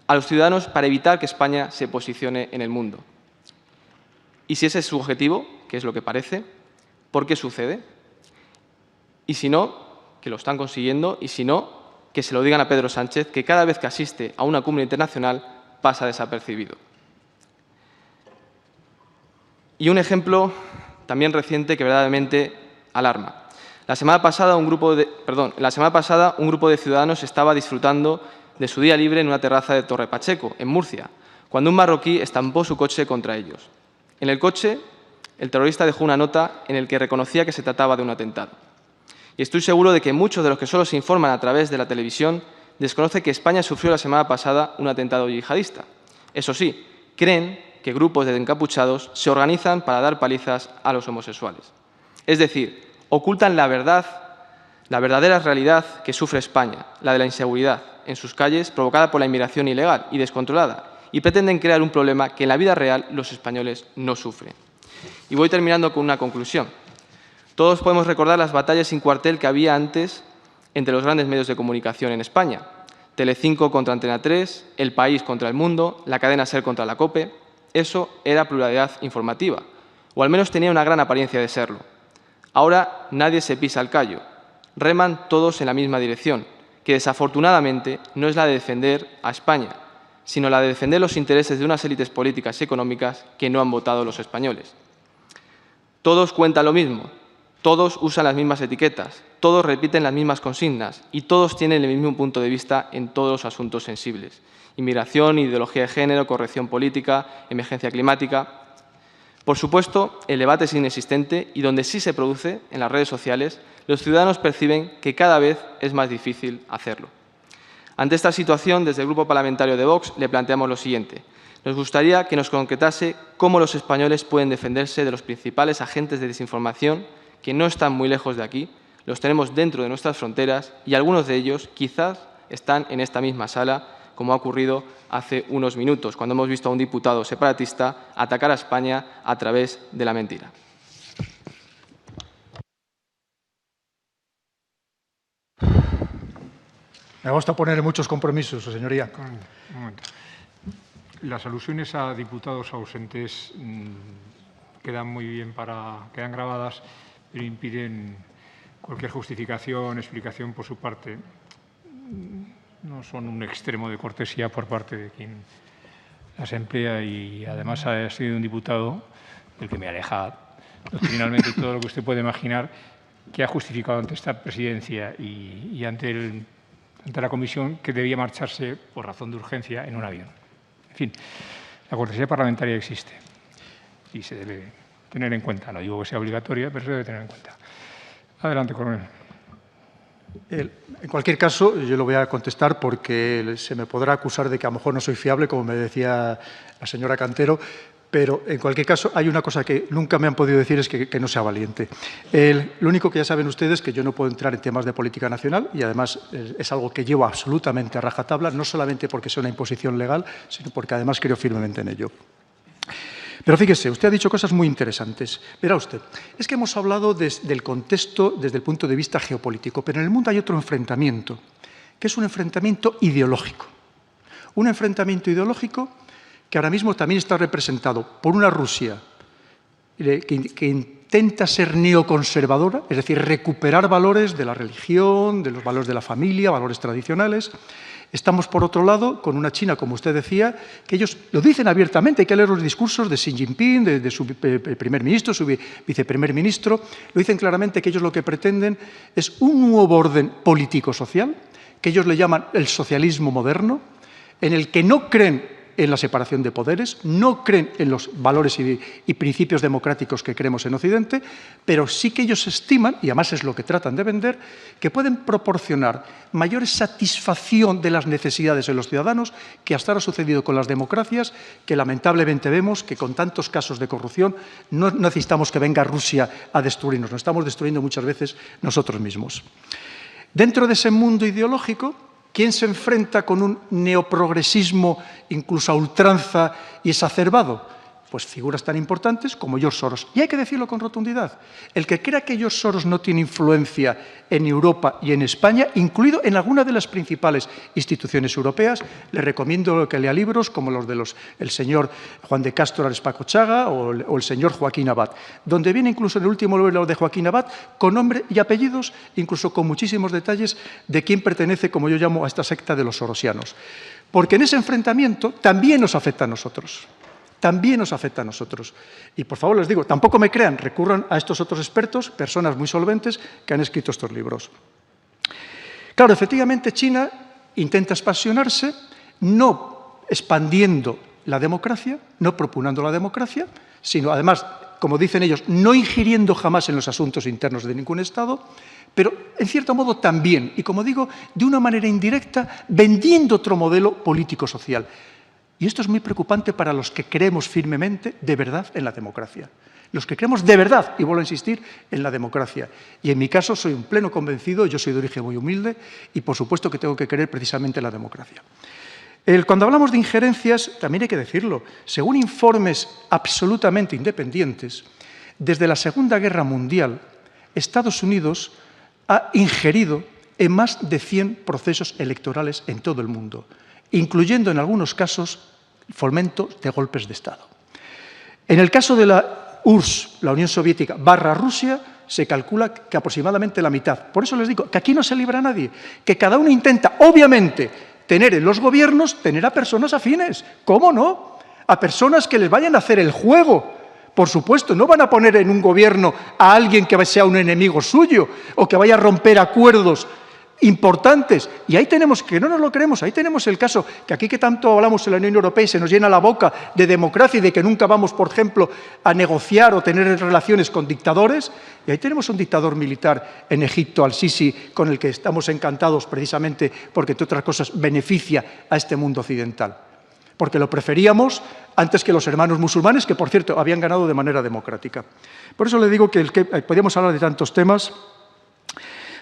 a los ciudadanos para evitar que España se posicione en el mundo. Y si ese es su objetivo, que es lo que parece, ¿por qué sucede? Y si no, que lo están consiguiendo, y si no, que se lo digan a Pedro Sánchez, que cada vez que asiste a una cumbre internacional pasa desapercibido. Y un ejemplo también reciente que verdaderamente alarma. La semana pasada un grupo de ciudadanos estaba disfrutando de su día libre en una terraza de Torre Pacheco, en Murcia, cuando un marroquí estampó su coche contra ellos. En el coche, el terrorista dejó una nota en la que reconocía que se trataba de un atentado. Y estoy seguro de que muchos de los que solo se informan a través de la televisión desconocen que España sufrió la semana pasada un atentado yihadista. Eso sí, creen que grupos de encapuchados se organizan para dar palizas a los homosexuales. Es decir, ocultan la verdadera realidad que sufre España, la de la inseguridad en sus calles provocada por la inmigración ilegal y descontrolada, y pretenden crear un problema que en la vida real los españoles no sufren. Y voy terminando con una conclusión. Todos podemos recordar las batallas sin cuartel que había antes entre los grandes medios de comunicación en España. Telecinco contra Antena 3, El País contra El Mundo, la cadena SER contra la COPE. Eso era pluralidad informativa, o al menos tenía una gran apariencia de serlo. Ahora nadie se pisa el callo. Reman todos en la misma dirección, que desafortunadamente no es la de defender a España, sino la de defender los intereses de unas élites políticas y económicas que no han votado los españoles. Todos cuentan lo mismo, todos usan las mismas etiquetas, todos repiten las mismas consignas y todos tienen el mismo punto de vista en todos los asuntos sensibles. Inmigración, ideología de género, corrección política, emergencia climática. Por supuesto, el debate es inexistente y donde sí se produce, en las redes sociales, los ciudadanos perciben que cada vez es más difícil hacerlo. Ante esta situación, desde el Grupo Parlamentario de Vox le planteamos lo siguiente. Nos gustaría que nos concretase cómo los españoles pueden defenderse de los principales agentes de desinformación que no están muy lejos de aquí, los tenemos dentro de nuestras fronteras y algunos de ellos quizás están en esta misma sala, como ha ocurrido hace unos minutos, cuando hemos visto a un diputado separatista atacar a España a través de la mentira. Me gusta ponerle muchos compromisos, señoría. Un momento. Las alusiones a diputados ausentes quedan muy bien quedan grabadas, pero impiden cualquier justificación, explicación por su parte. No son un extremo de cortesía por parte de quien las emplea y además ha sido un diputado del que me aleja doctrinalmente todo lo que usted puede imaginar, que ha justificado ante esta presidencia y ante la comisión que debía marcharse por razón de urgencia en un avión. En fin, la cortesía parlamentaria existe y se debe tener en cuenta. No digo que sea obligatoria, pero se debe tener en cuenta. Adelante, coronel. En cualquier caso, yo lo voy a contestar porque se me podrá acusar de que a lo mejor no soy fiable, como me decía la señora Cantero, pero en cualquier caso hay una cosa que nunca me han podido decir, es que no sea valiente. Lo único que ya saben ustedes es que yo no puedo entrar en temas de política nacional y además es algo que llevo absolutamente a rajatabla, no solamente porque sea una imposición legal, sino porque además creo firmemente en ello. Pero fíjese, usted ha dicho cosas muy interesantes. Verá usted, es que hemos hablado del contexto desde el punto de vista geopolítico, pero en el mundo hay otro enfrentamiento, que es un enfrentamiento ideológico. Un enfrentamiento ideológico que ahora mismo también está representado por una Rusia que intenta ser neoconservadora, es decir, recuperar valores de la religión, de los valores de la familia, valores tradicionales. Estamos, por otro lado, con una China, como usted decía, que ellos lo dicen abiertamente, hay que leer los discursos de Xi Jinping, de su primer ministro, su viceprimer ministro, lo dicen claramente que ellos lo que pretenden es un nuevo orden político-social, que ellos le llaman el socialismo moderno, en el que no creen en la separación de poderes, no creen en los valores y principios democráticos que creemos en Occidente, pero sí que ellos estiman, y además es lo que tratan de vender, que pueden proporcionar mayor satisfacción de las necesidades de los ciudadanos que hasta ahora ha sucedido con las democracias, que lamentablemente vemos que con tantos casos de corrupción no necesitamos que venga Rusia a destruirnos, nos estamos destruyendo muchas veces nosotros mismos. Dentro de ese mundo ideológico, ¿quién se enfrenta con un neoprogresismo incluso a ultranza y exacerbado? Pues figuras tan importantes como George Soros. Y hay que decirlo con rotundidad. El que crea que George Soros no tiene influencia en Europa y en España, incluido en alguna de las principales instituciones europeas, le recomiendo que lea libros como los del señor Juan de Castro Arespacochaga o el señor Joaquín Abad, donde viene incluso en el último libro de Joaquín Abad con nombre y apellidos, incluso con muchísimos detalles de quién pertenece, como yo llamo, a esta secta de los sorosianos. Porque en ese enfrentamiento también nos afecta a nosotros. También nos afecta a nosotros. Y, por favor, les digo, tampoco me crean, recurran a estos otros expertos, personas muy solventes, que han escrito estos libros. Claro, efectivamente, China intenta expansionarse, no expandiendo la democracia, no propugnando la democracia, sino, además, como dicen ellos, no ingiriendo jamás en los asuntos internos de ningún Estado, pero, en cierto modo, también, y como digo, de una manera indirecta, vendiendo otro modelo político-social. Y esto es muy preocupante para los que creemos firmemente, de verdad, en la democracia. Los que creemos de verdad, y vuelvo a insistir, en la democracia. Y en mi caso soy un pleno convencido, yo soy de origen muy humilde, y por supuesto que tengo que creer precisamente en la democracia. Cuando hablamos de injerencias, también hay que decirlo, según informes absolutamente independientes, desde la Segunda Guerra Mundial, Estados Unidos ha ingerido en más de 100 procesos electorales en todo el mundo, incluyendo en algunos casos fomento de golpes de Estado. En el caso de la URSS, la Unión Soviética, / Rusia, se calcula que aproximadamente la mitad. Por eso les digo que aquí no se libra nadie, que cada uno intenta, obviamente, tener en los gobiernos, tener a personas afines. ¿Cómo no? A personas que les vayan a hacer el juego. Por supuesto, no van a poner en un gobierno a alguien que sea un enemigo suyo o que vaya a romper acuerdos importantes. Y ahí tenemos, que no nos lo creemos, ahí tenemos el caso que aquí que tanto hablamos en la Unión Europea y se nos llena la boca de democracia y de que nunca vamos, por ejemplo, a negociar o tener relaciones con dictadores, y ahí tenemos un dictador militar en Egipto, al-Sisi, con el que estamos encantados precisamente porque, entre otras cosas, beneficia a este mundo occidental. Porque lo preferíamos antes que los hermanos musulmanes, que, por cierto, habían ganado de manera democrática. Por eso le digo que podríamos hablar de tantos temas.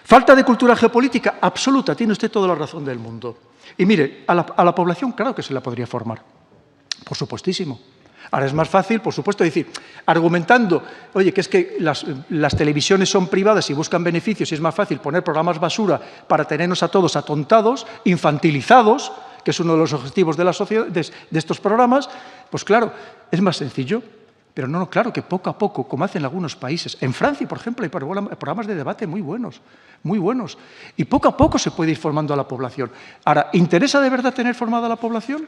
Falta de cultura geopolítica absoluta, tiene usted toda la razón del mundo. Y mire, a la población claro que se la podría formar, por supuestísimo. Ahora es más fácil, por supuesto, decir, argumentando, oye, que es que las televisiones son privadas y buscan beneficios y es más fácil poner programas basura para tenernos a todos atontados, infantilizados, que es uno de los objetivos de la sociedad, de estos programas, pues claro, es más sencillo. Pero no, claro que poco a poco, como hacen algunos países. En Francia, por ejemplo, hay programas de debate muy buenos, muy buenos. Y poco a poco se puede ir formando a la población. Ahora, ¿interesa de verdad tener formada a la población?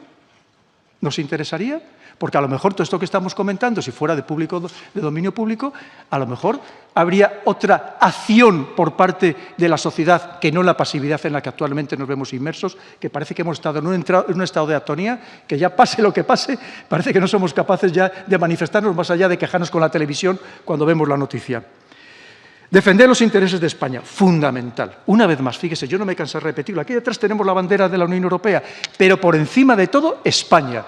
¿Nos interesaría? Porque a lo mejor todo esto que estamos comentando, si fuera de dominio público, a lo mejor habría otra acción por parte de la sociedad que no la pasividad en la que actualmente nos vemos inmersos, que parece que hemos estado en un estado de atonía, que ya pase lo que pase, parece que no somos capaces ya de manifestarnos más allá de quejarnos con la televisión cuando vemos la noticia. Defender los intereses de España, fundamental. Una vez más, fíjese, yo no me cansaré de repetirlo. Aquí detrás tenemos la bandera de la Unión Europea, pero por encima de todo, España.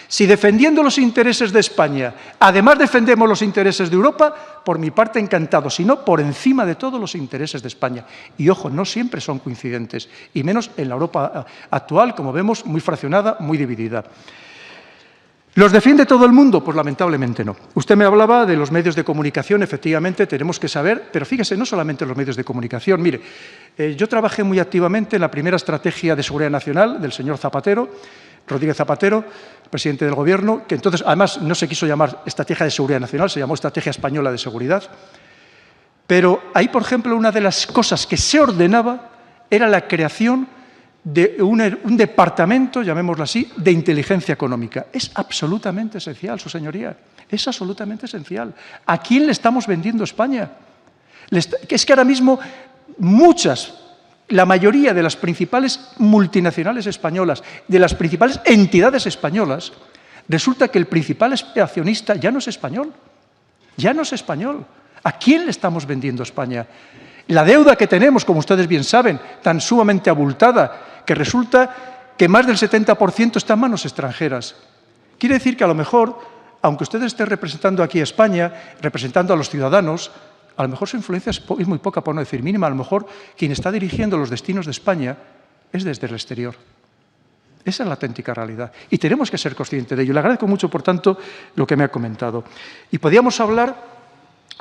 Si defendiendo los intereses de España, además defendemos los intereses de Europa, por mi parte encantado, si no, por encima de todo los intereses de España. Y ojo, no siempre son coincidentes, y menos en la Europa actual, como vemos, muy fraccionada, muy dividida. ¿Los defiende todo el mundo? Pues lamentablemente no. Usted me hablaba de los medios de comunicación, efectivamente tenemos que saber, pero fíjese, no solamente los medios de comunicación. Mire, yo trabajé muy activamente en la primera estrategia de seguridad nacional del señor Zapatero, Rodríguez Zapatero, presidente del Gobierno, que entonces además no se quiso llamar Estrategia de Seguridad Nacional, se llamó Estrategia Española de Seguridad. Pero ahí, por ejemplo, una de las cosas que se ordenaba era la creación de un departamento, llamémoslo así, de inteligencia económica. Es absolutamente esencial, su señoría, es absolutamente esencial. ¿A quién le estamos vendiendo España? Es que ahora mismo la mayoría de las principales multinacionales españolas, de las principales entidades españolas, resulta que el principal accionista ya no es español. Ya no es español. ¿A quién le estamos vendiendo España? La deuda que tenemos, como ustedes bien saben, tan sumamente abultada, que resulta que más del 70% está en manos extranjeras. Quiere decir que a lo mejor, aunque usted esté representando aquí a España, representando a los ciudadanos, a lo mejor su influencia es muy poca, por no decir mínima. A lo mejor quien está dirigiendo los destinos de España es desde el exterior. Esa es la auténtica realidad. Y tenemos que ser conscientes de ello. Le agradezco mucho, por tanto, lo que me ha comentado. Y podríamos hablar,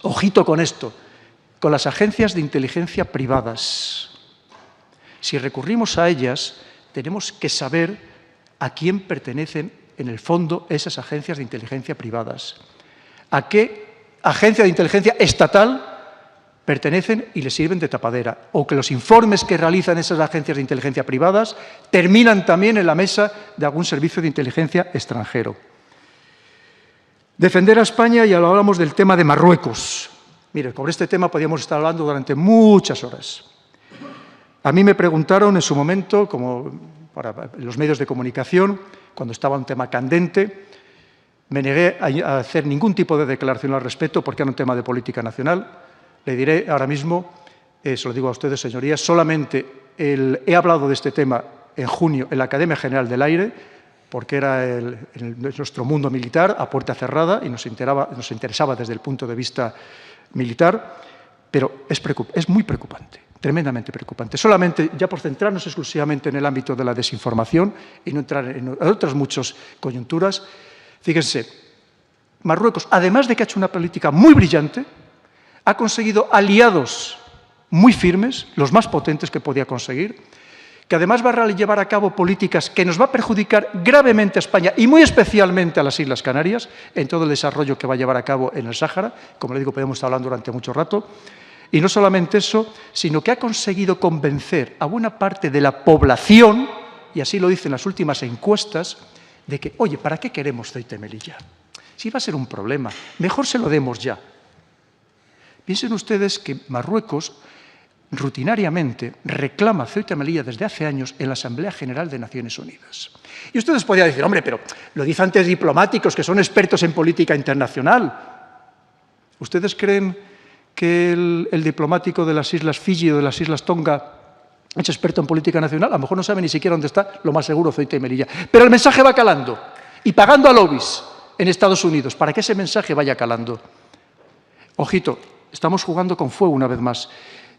ojito con esto, con las agencias de inteligencia privadas. Si recurrimos a ellas, tenemos que saber a quién pertenecen, en el fondo, esas agencias de inteligencia privadas. ¿A qué agencia de inteligencia estatal pertenecen y les sirven de tapadera? O que los informes que realizan esas agencias de inteligencia privadas terminan también en la mesa de algún servicio de inteligencia extranjero. Defender a España, ya lo hablamos del tema de Marruecos. Mire, sobre este tema podríamos estar hablando durante muchas horas. A mí me preguntaron en su momento, como para los medios de comunicación, cuando estaba un tema candente, me negué a hacer ningún tipo de declaración al respecto porque era un tema de política nacional. Le diré ahora mismo, se lo digo a ustedes, señorías, solamente he hablado de este tema en junio en la Academia General del Aire, porque era nuestro mundo militar a puerta cerrada y nos interesaba desde el punto de vista militar, pero es muy preocupante. Tremendamente preocupante. Solamente, ya por centrarnos exclusivamente en el ámbito de la desinformación y no entrar en otras muchas coyunturas, fíjense, Marruecos, además de que ha hecho una política muy brillante, ha conseguido aliados muy firmes, los más potentes que podía conseguir, que además va a llevar a cabo políticas que nos va a perjudicar gravemente a España y muy especialmente a las Islas Canarias, en todo el desarrollo que va a llevar a cabo en el Sáhara. Como le digo, podemos estar hablando durante mucho rato. Y no solamente eso, sino que ha conseguido convencer a buena parte de la población, y así lo dicen las últimas encuestas, de que, oye, ¿para qué queremos Ceuta y Melilla? Si va a ser un problema, mejor se lo demos ya. Piensen ustedes que Marruecos rutinariamente reclama Ceuta y Melilla desde hace años en la Asamblea General de Naciones Unidas. Y ustedes podrían decir, hombre, pero lo dicen antes diplomáticos que son expertos en política internacional. ¿Ustedes creen que el diplomático de las Islas Fiji o de las Islas Tonga es experto en política nacional? A lo mejor no sabe ni siquiera dónde está, lo más seguro, Ceuta y Melilla. Pero el mensaje va calando y pagando a lobbies en Estados Unidos para que ese mensaje vaya calando. Ojito, estamos jugando con fuego una vez más.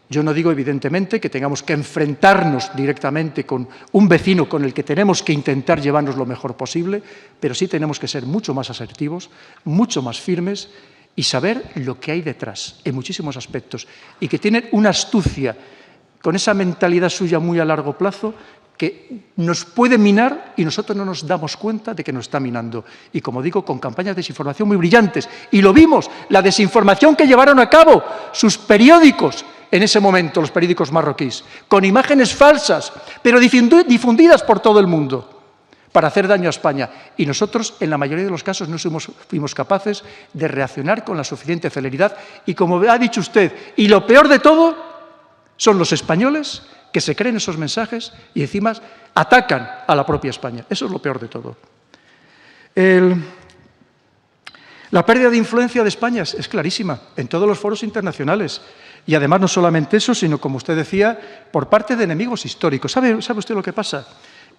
Yo no digo, evidentemente, que tengamos que enfrentarnos directamente con un vecino con el que tenemos que intentar llevarnos lo mejor posible, pero sí tenemos que ser mucho más asertivos, mucho más firmes y saber lo que hay detrás, en muchísimos aspectos, y que tienen una astucia con esa mentalidad suya muy a largo plazo que nos puede minar y nosotros no nos damos cuenta de que nos está minando. Y como digo, con campañas de desinformación muy brillantes. Y lo vimos, la desinformación que llevaron a cabo sus periódicos en ese momento, los periódicos marroquíes, con imágenes falsas, pero difundidas por todo el mundo, para hacer daño a España. Y nosotros, en la mayoría de los casos, no fuimos capaces de reaccionar con la suficiente celeridad. Y como ha dicho usted, y lo peor de todo, son los españoles que se creen esos mensajes y encima atacan a la propia España. Eso es lo peor de todo. La pérdida de influencia de España es clarísima en todos los foros internacionales. Y además no solamente eso, sino, como usted decía, por parte de enemigos históricos. ¿Sabe usted lo que pasa?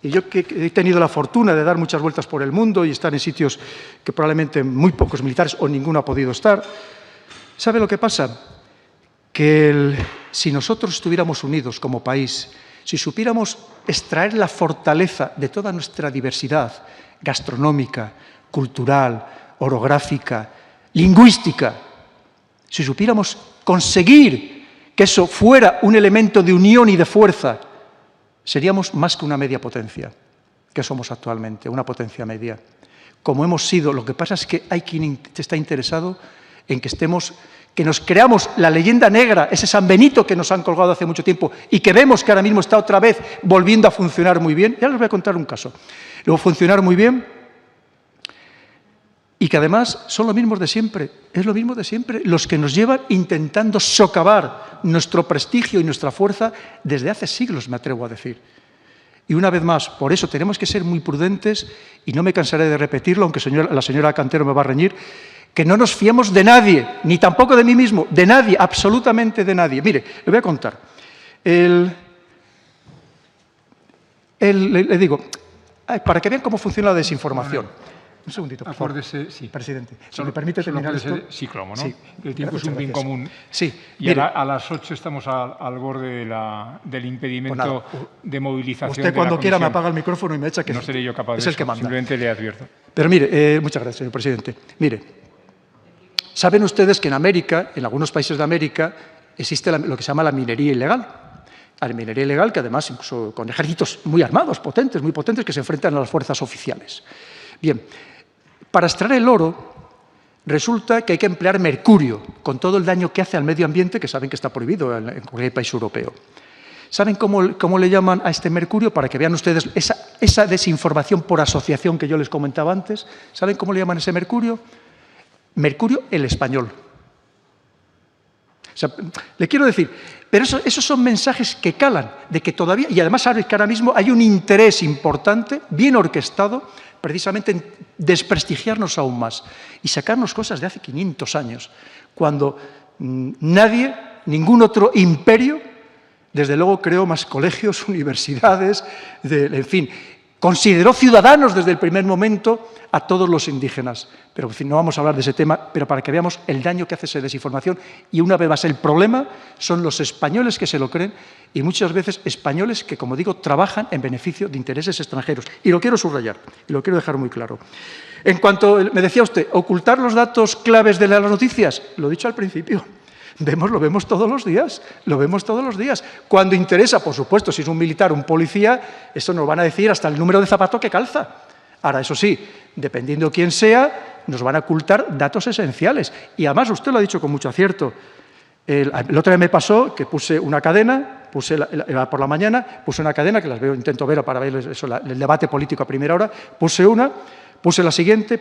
Y yo que he tenido la fortuna de dar muchas vueltas por el mundo y estar en sitios que probablemente muy pocos militares o ninguno ha podido estar, ¿sabe lo que pasa? Que si nosotros estuviéramos unidos como país, si supiéramos extraer la fortaleza de toda nuestra diversidad gastronómica, cultural, orográfica, lingüística, si supiéramos conseguir que eso fuera un elemento de unión y de fuerza, seríamos más que una media potencia, que somos actualmente, una potencia media. Como hemos sido, lo que pasa es que hay quien está interesado en que nos creamos la leyenda negra, ese San Benito que nos han colgado hace mucho tiempo y que vemos que ahora mismo está otra vez volviendo a funcionar muy bien. Ya les voy a contar un caso. Luego funcionar muy bien y que además son los mismos de siempre. Es lo mismo de siempre, los que nos llevan intentando socavar nuestro prestigio y nuestra fuerza desde hace siglos, me atrevo a decir. Y una vez más, por eso tenemos que ser muy prudentes, y no me cansaré de repetirlo, aunque la señora Cantero me va a reñir, que no nos fiemos de nadie, ni tampoco de mí mismo, de nadie, absolutamente de nadie. Mire, le voy a contar. Le digo, para que vean cómo funciona la desinformación. Un segundito, por favor. Acuérdese, sí. Presidente, si me permite terminar esto. Sí, claro, ¿no? Sí. El tiempo es un bien común. Sí. Y mire, a las 8 estamos al borde del impedimento de movilización. Usted de cuando la quiera me comisión. apaga el micrófono y me echa que No seré yo capaz de es eso. el que manda. Simplemente le advierto. Pero mire, muchas gracias, señor presidente. Mire, saben ustedes que en América, en algunos países de América, existe lo que se llama la minería ilegal. La minería ilegal que además, incluso con ejércitos muy armados, muy potentes, que se enfrentan a las fuerzas oficiales. Bien, para extraer el oro resulta que hay que emplear mercurio, con todo el daño que hace al medio ambiente, que saben que está prohibido en cualquier país europeo. ¿Saben cómo le llaman a este mercurio? Para que vean ustedes esa desinformación por asociación que yo les comentaba antes. ¿Saben cómo le llaman a ese mercurio? Mercurio el español. O sea, le quiero decir, pero esos son mensajes que calan, de que todavía, y además sabes que ahora mismo hay un interés importante, bien orquestado, precisamente en desprestigiarnos aún más y sacarnos cosas de hace 500 años, cuando nadie, ningún otro imperio, desde luego creó más colegios, universidades, en fin, Consideró ciudadanos desde el primer momento a todos los indígenas. Pero en fin, no vamos a hablar de ese tema, pero para que veamos el daño que hace esa desinformación. Y una vez más, el problema son los españoles que se lo creen y muchas veces españoles que, como digo, trabajan en beneficio de intereses extranjeros. Y lo quiero subrayar, y lo quiero dejar muy claro. En cuanto, me decía usted, ocultar los datos claves de las noticias, lo he dicho al principio. Lo vemos todos los días, lo vemos todos los días. Cuando interesa, por supuesto, si es un militar o un policía, eso nos van a decir hasta el número de zapato que calza. Ahora, eso sí, dependiendo quién sea, nos van a ocultar datos esenciales. Y además, usted lo ha dicho con mucho acierto. El otro día me pasó que puse una cadena, por la mañana, puse una cadena, que las veo, intento ver para ver eso, el debate político a primera hora, puse una, puse la siguiente,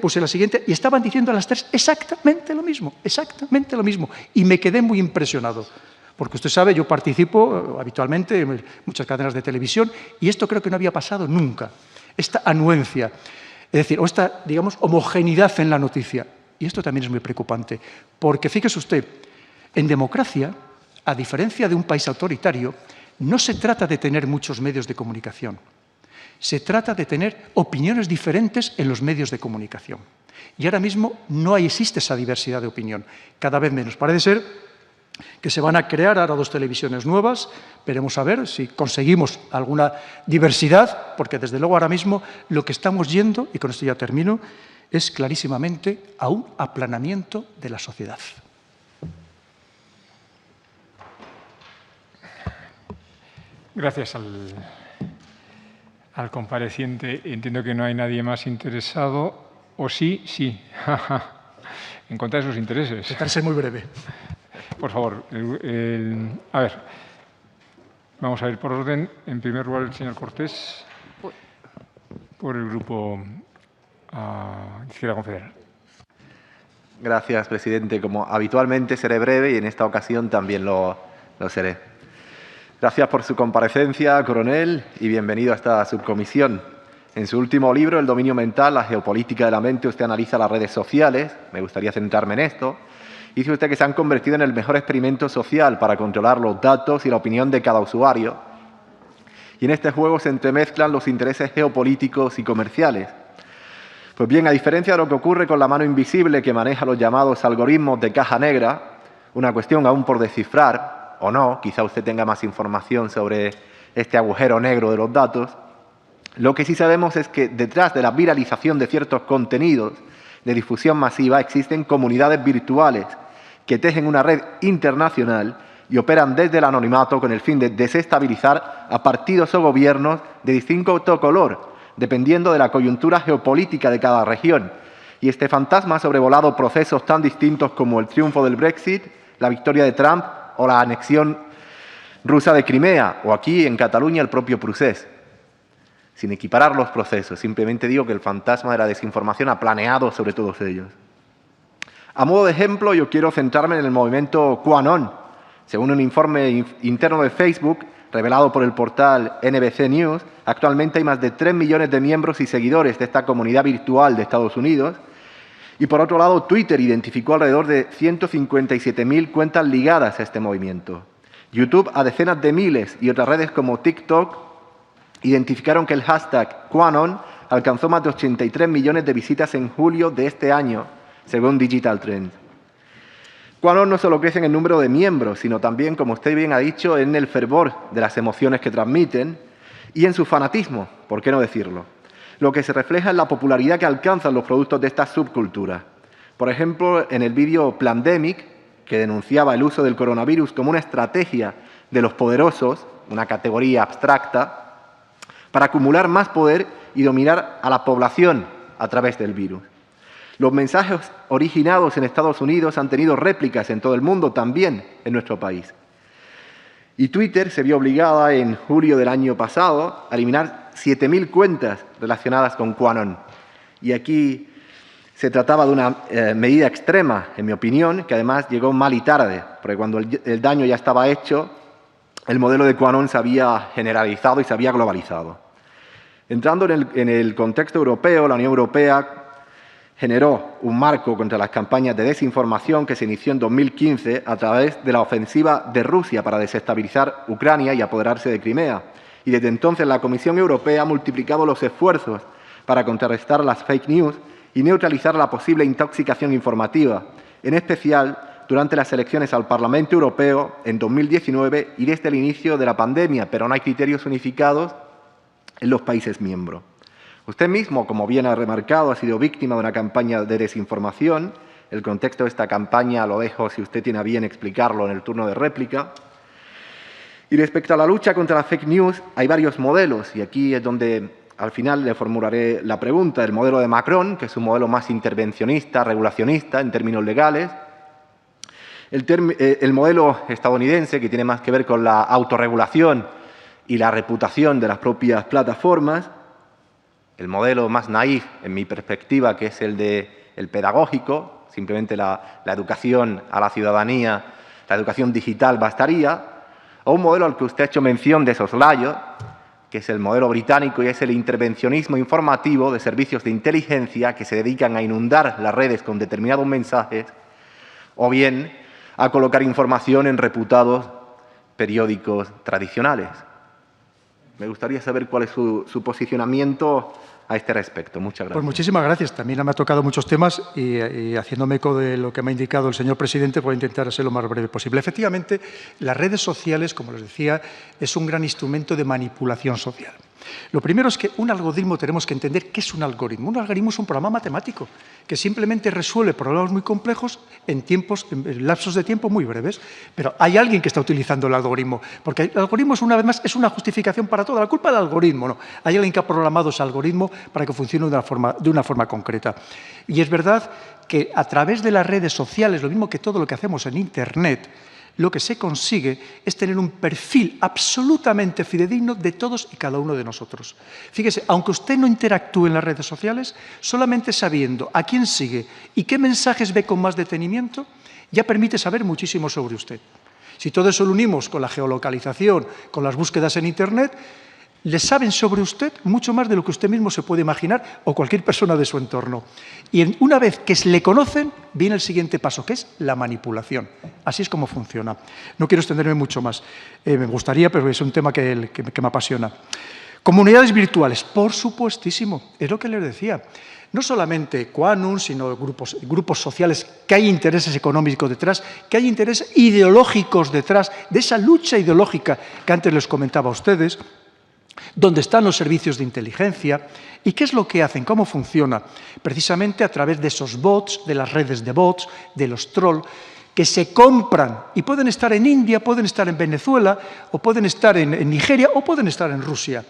y estaban diciendo a las 3 exactamente lo mismo, y me quedé muy impresionado. Porque usted sabe, yo participo habitualmente en muchas cadenas de televisión, y esto creo que no había pasado nunca, esta anuencia, es decir, o esta, digamos, homogeneidad en la noticia. Y esto también es muy preocupante, porque fíjese usted, en democracia, a diferencia de un país autoritario, no se trata de tener muchos medios de comunicación. Se trata de tener opiniones diferentes en los medios de comunicación. Y ahora mismo no existe esa diversidad de opinión, cada vez menos. Parece ser que se van a crear ahora 2 televisiones nuevas, veremos a ver si conseguimos alguna diversidad, porque desde luego ahora mismo lo que estamos yendo, y con esto ya termino, es clarísimamente a un aplanamiento de la sociedad. Gracias al compareciente. Entiendo que no hay nadie más interesado. ¿O sí? Sí. En contra de sus intereses. Intentaré ser muy breve. Por favor. A ver. Vamos a ir por orden. En primer lugar, el señor Cortés, por el Grupo Izquierda Confederal. Gracias, presidente. Como habitualmente seré breve y en esta ocasión también lo seré. Gracias por su comparecencia, coronel, y bienvenido a esta subcomisión. En su último libro, El dominio mental, la geopolítica de la mente, usted analiza las redes sociales. Me gustaría centrarme en esto. Dice usted que se han convertido en el mejor experimento social para controlar los datos y la opinión de cada usuario. Y en este juego se entremezclan los intereses geopolíticos y comerciales. Pues bien, a diferencia de lo que ocurre con la mano invisible que maneja los llamados algoritmos de caja negra, una cuestión aún por descifrar, o no, quizá usted tenga más información sobre este agujero negro de los datos, lo que sí sabemos es que detrás de la viralización de ciertos contenidos de difusión masiva existen comunidades virtuales que tejen una red internacional y operan desde el anonimato con el fin de desestabilizar a partidos o gobiernos de distinto color, dependiendo de la coyuntura geopolítica de cada región. Y este fantasma ha sobrevolado procesos tan distintos como el triunfo del Brexit, la victoria de Trump o la anexión rusa de Crimea, o aquí en Cataluña el propio procés. Sin equiparar los procesos, simplemente digo que el fantasma de la desinformación ha planeado sobre todos ellos. A modo de ejemplo, yo quiero centrarme en el movimiento QAnon. Según un informe interno de Facebook, revelado por el portal NBC News, actualmente hay más de 3 millones de miembros y seguidores de esta comunidad virtual de Estados Unidos. Y por otro lado, Twitter identificó alrededor de 157.000 cuentas ligadas a este movimiento. YouTube a decenas de miles y otras redes como TikTok identificaron que el hashtag QAnon alcanzó más de 83 millones de visitas en julio de este año, según Digital Trends. QAnon no solo crece en el número de miembros, sino también, como usted bien ha dicho, en el fervor de las emociones que transmiten y en su fanatismo, ¿por qué no decirlo? Lo que se refleja en la popularidad que alcanzan los productos de esta subcultura. Por ejemplo, en el vídeo Plandemic, que denunciaba el uso del coronavirus como una estrategia de los poderosos, una categoría abstracta, para acumular más poder y dominar a la población a través del virus. Los mensajes originados en Estados Unidos han tenido réplicas en todo el mundo, también en nuestro país. Y Twitter se vio obligada en julio del año pasado a eliminar 7.000 cuentas relacionadas con QAnon. Y aquí se trataba de una medida extrema, en mi opinión, que además llegó mal y tarde, porque cuando el daño ya estaba hecho, el modelo de QAnon se había generalizado y se había globalizado. Entrando en el contexto europeo, la Unión Europea generó un marco contra las campañas de desinformación que se inició en 2015 a través de la ofensiva de Rusia para desestabilizar Ucrania y apoderarse de Crimea. y desde entonces la Comisión Europea ha multiplicado los esfuerzos para contrarrestar las fake news y neutralizar la posible intoxicación informativa, en especial durante las elecciones al Parlamento Europeo en 2019 y desde el inicio de la pandemia, pero no hay criterios unificados en los países miembros. Usted mismo, como bien ha remarcado, ha sido víctima de una campaña de desinformación. El contexto de esta campaña lo dejo, si usted tiene a bien explicarlo, en el turno de réplica. Y respecto a la lucha contra las fake news, hay varios modelos, y aquí es donde al final le formularé la pregunta. El modelo de Macron, que es un modelo más intervencionista, regulacionista en términos legales. El modelo estadounidense, que tiene más que ver con la autorregulación y la reputación de las propias plataformas. El modelo más naif, en mi perspectiva, que es el pedagógico, simplemente la educación a la ciudadanía, la educación digital bastaría. O un modelo al que usted ha hecho mención de soslayo, que es el modelo británico y es el intervencionismo informativo de servicios de inteligencia que se dedican a inundar las redes con determinados mensajes, o bien a colocar información en reputados periódicos tradicionales. Me gustaría saber cuál es su posicionamiento a este respecto. Muchas gracias. Pues muchísimas gracias. También me ha tocado muchos temas y haciéndome eco de lo que me ha indicado el señor presidente, voy a intentar ser lo más breve posible. Efectivamente, las redes sociales, como les decía, es un gran instrumento de manipulación social. Lo primero es que un algoritmo tenemos que entender qué es un algoritmo. Un algoritmo es un programa matemático que simplemente resuelve problemas muy complejos en lapsos de tiempo muy breves. Pero hay alguien que está utilizando el algoritmo, porque el algoritmo, una vez más, es una justificación para todo. La culpa del algoritmo, no. Hay alguien que ha programado ese algoritmo para que funcione de una forma concreta. Y es verdad que a través de las redes sociales, lo mismo que todo lo que hacemos en Internet, lo que se consigue es tener un perfil absolutamente fidedigno de todos y cada uno de nosotros. Fíjese, aunque usted no interactúe en las redes sociales, solamente sabiendo a quién sigue y qué mensajes ve con más detenimiento, ya permite saber muchísimo sobre usted. Si todo eso lo unimos con la geolocalización, con las búsquedas en Internet, le saben sobre usted mucho más de lo que usted mismo se puede imaginar o cualquier persona de su entorno. Y una vez que le conocen, viene el siguiente paso, que es la manipulación. Así es como funciona. No quiero extenderme mucho más. Me gustaría, pero es un tema que me apasiona. Comunidades virtuales, por supuestísimo, es lo que les decía. No solamente Quantum, sino grupos sociales, que hay intereses económicos detrás, que hay intereses ideológicos detrás de esa lucha ideológica que antes les comentaba a ustedes, donde están los servicios de inteligencia. ¿Y qué es lo que hacen? ¿Cómo funciona? Precisamente a través de esos bots, de las redes de bots, de los trolls, que se compran y pueden estar en India, pueden estar en Venezuela, o pueden estar en Nigeria, o pueden estar en Rusia,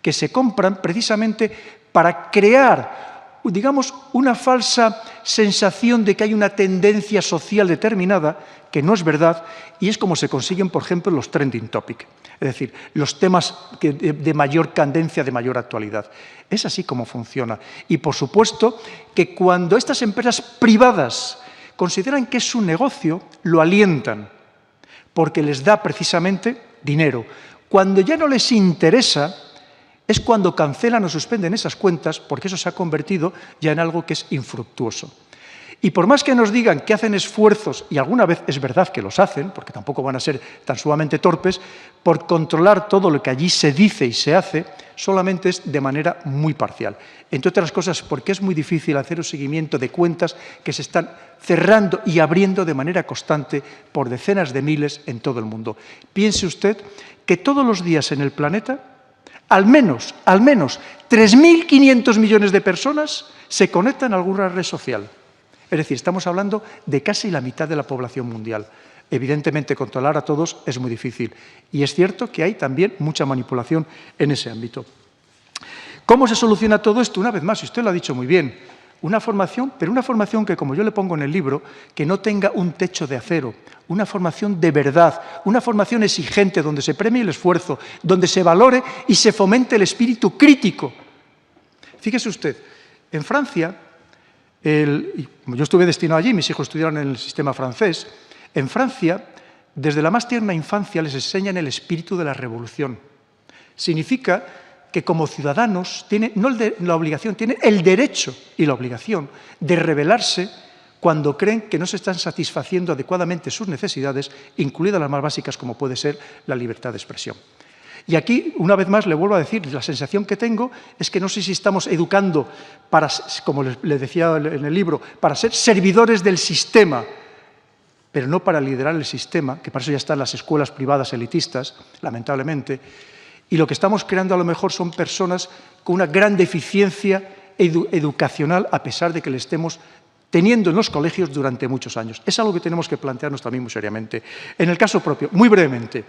que se compran precisamente para crear, digamos, una falsa sensación de que hay una tendencia social determinada, que no es verdad, y es como se consiguen, por ejemplo, los trending topics. Es decir, los temas de mayor candencia, de mayor actualidad. Es así como funciona. Y, por supuesto, que cuando estas empresas privadas consideran que es un negocio, lo alientan, porque les da precisamente dinero. Cuando ya no les interesa, es cuando cancelan o suspenden esas cuentas, porque eso se ha convertido ya en algo que es infructuoso. Y por más que nos digan que hacen esfuerzos, y alguna vez es verdad que los hacen, porque tampoco van a ser tan sumamente torpes, por controlar todo lo que allí se dice y se hace, solamente es de manera muy parcial. Entre otras cosas, porque es muy difícil hacer un seguimiento de cuentas que se están cerrando y abriendo de manera constante por decenas de miles en todo el mundo. Piense usted que todos los días en el planeta, al menos 3.500 millones de personas se conectan a alguna red social. Es decir, estamos hablando de casi la mitad de la población mundial. Evidentemente, controlar a todos es muy difícil. Y es cierto que hay también mucha manipulación en ese ámbito. ¿Cómo se soluciona todo esto? Una vez más, y usted lo ha dicho muy bien, una formación, pero una formación que, como yo le pongo en el libro, que no tenga un techo de acero, una formación de verdad, una formación exigente donde se premie el esfuerzo, donde se valore y se fomente el espíritu crítico. Fíjese usted, en Francia, como yo estuve destinado allí, mis hijos estudiaron en el sistema francés, en Francia, desde la más tierna infancia les enseñan el espíritu de la revolución. Significa que como ciudadanos tienen no la obligación, tienen el derecho y la obligación de rebelarse cuando creen que no se están satisfaciendo adecuadamente sus necesidades, incluidas las más básicas como puede ser la libertad de expresión. Y aquí, una vez más, le vuelvo a decir, la sensación que tengo es que no sé si estamos educando para, como les decía en el libro, para ser servidores del sistema, pero no para liderar el sistema, que para eso ya están las escuelas privadas elitistas, lamentablemente, y lo que estamos creando a lo mejor son personas con una gran deficiencia educacional, a pesar de que le estemos teniendo en los colegios durante muchos años. Es algo que tenemos que plantearnos también muy seriamente. En el caso propio, muy brevemente,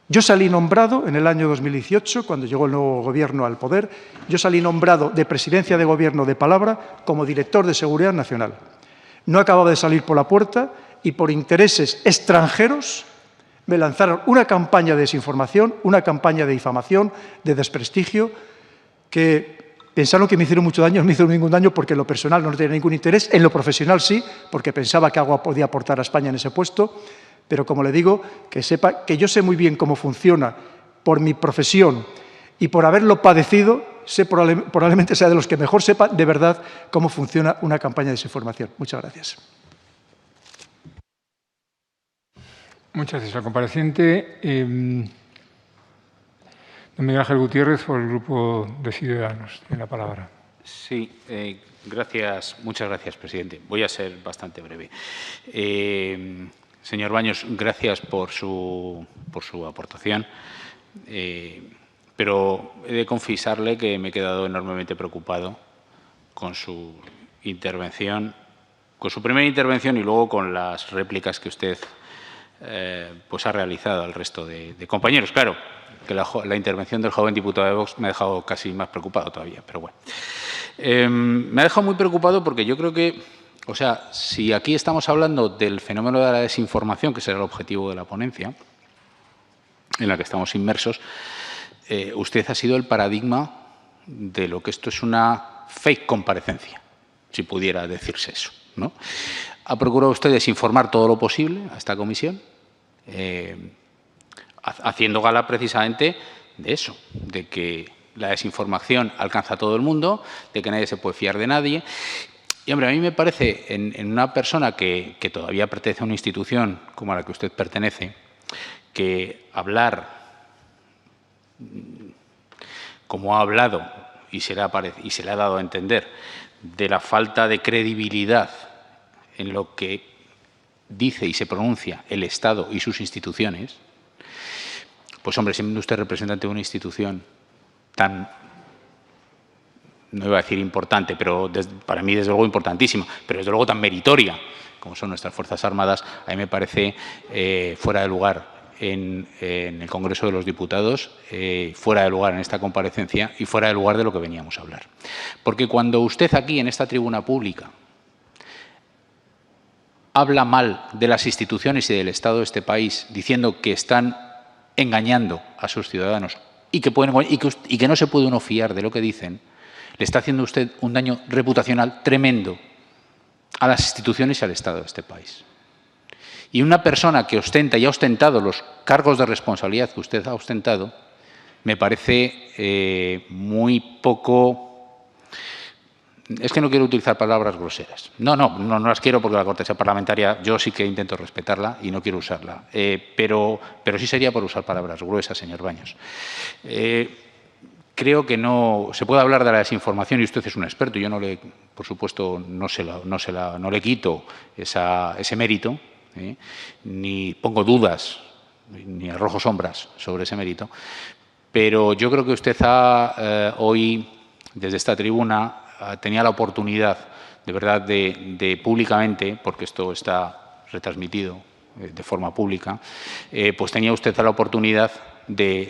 yo salí nombrado en el año 2018, cuando llegó el nuevo gobierno al poder, yo salí nombrado de presidencia de gobierno de palabra como director de Seguridad Nacional. No acababa de salir por la puerta y por intereses extranjeros me lanzaron una campaña de desinformación, una campaña de difamación, de desprestigio, que pensaron que me hicieron mucho daño, no me hicieron ningún daño porque en lo personal no tenía ningún interés, en lo profesional sí, porque pensaba que algo podía aportar a España en ese puesto, pero como le digo, que sepa que yo sé muy bien cómo funciona por mi profesión y por haberlo padecido, probablemente sea de los que mejor sepa de verdad cómo funciona una campaña de desinformación. Muchas gracias. Muchas gracias al compareciente. Don Miguel Ángel Gutiérrez, por el Grupo de Ciudadanos. Tiene la palabra. Sí, muchas gracias, presidente. Voy a ser bastante breve. Señor Baños, gracias por su aportación, pero he de confesarle que me he quedado enormemente preocupado con su intervención, con su primera intervención y luego con las réplicas que usted pues ha realizado al resto de compañeros. Claro, que la intervención del joven diputado de Vox me ha dejado casi más preocupado todavía, pero bueno. Me ha dejado muy preocupado porque yo creo que, o sea, si aquí estamos hablando del fenómeno de la desinformación, que será el objetivo de la ponencia, en la que estamos inmersos, usted ha sido el paradigma de lo que esto es una fake comparecencia, si pudiera decirse eso, ¿no? Ha procurado usted desinformar todo lo posible a esta comisión, haciendo gala precisamente de eso, de que la desinformación alcanza a todo el mundo, de que nadie se puede fiar de nadie. Y, hombre, a mí me parece, en una persona que todavía pertenece a una institución como a la que usted pertenece, que hablar como ha hablado y se le ha dado a entender de la falta de credibilidad en lo que dice y se pronuncia el Estado y sus instituciones, pues, hombre, siendo usted representante de una institución tan, no iba a decir importante, pero para mí desde luego importantísima, pero desde luego tan meritoria como son nuestras Fuerzas Armadas, a mí me parece fuera de lugar en el Congreso de los Diputados, fuera de lugar en esta comparecencia y fuera de lugar de lo que veníamos a hablar. Porque cuando usted aquí, en esta tribuna pública, habla mal de las instituciones y del Estado de este país, diciendo que están engañando a sus ciudadanos y que no se puede uno fiar de lo que dicen, le está haciendo usted un daño reputacional tremendo a las instituciones y al Estado de este país. Y una persona que ostenta y ha ostentado los cargos de responsabilidad que usted ha ostentado, me parece muy poco... Es que no quiero utilizar palabras groseras. No las quiero porque la cortesía parlamentaria yo sí que intento respetarla y no quiero usarla. Pero sí sería por usar palabras gruesas, señor Baños. Creo que no se puede hablar de la desinformación y usted es un experto. Yo por supuesto, no le quito ese mérito, ni pongo dudas, ni arrojo sombras sobre ese mérito. Pero yo creo que usted hoy, desde esta tribuna, tenía la oportunidad, de verdad, de públicamente, porque esto está retransmitido de forma pública, pues tenía usted la oportunidad de...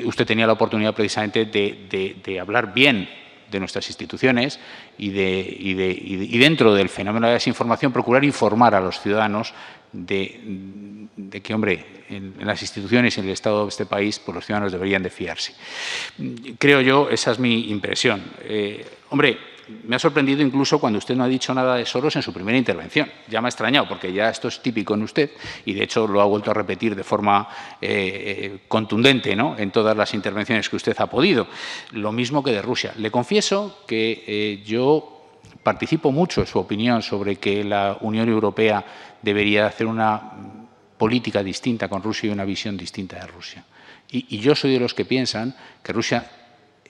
usted tenía la oportunidad precisamente de hablar bien de nuestras instituciones y dentro del fenómeno de desinformación procurar informar a los ciudadanos de que, hombre, en las instituciones y en el Estado de este país, pues los ciudadanos deberían de fiarse. Creo yo, esa es mi impresión. Hombre, me ha sorprendido incluso cuando usted no ha dicho nada de Soros en su primera intervención. Ya me ha extrañado, porque ya esto es típico en usted y, de hecho, lo ha vuelto a repetir de forma contundente, ¿no?, en todas las intervenciones que usted ha podido. Lo mismo que de Rusia. Le confieso que yo participo mucho en su opinión sobre que la Unión Europea debería hacer una política distinta con Rusia y una visión distinta de Rusia. Y yo soy de los que piensan que Rusia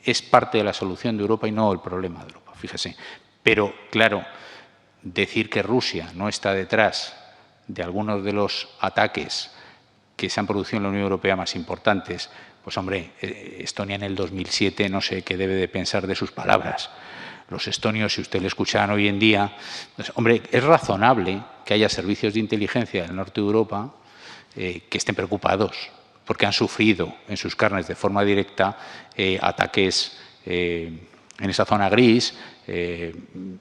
es parte de la solución de Europa y no el problema de Europa, fíjese. Pero, claro, decir que Rusia no está detrás de algunos de los ataques que se han producido en la Unión Europea más importantes, pues hombre, Estonia en el 2007 no sé qué debe de pensar de sus palabras. Los estonios, si usted le escuchan hoy en día, pues, hombre, es razonable que haya servicios de inteligencia del norte de Europa que estén preocupados porque han sufrido en sus carnes de forma directa ataques en esa zona gris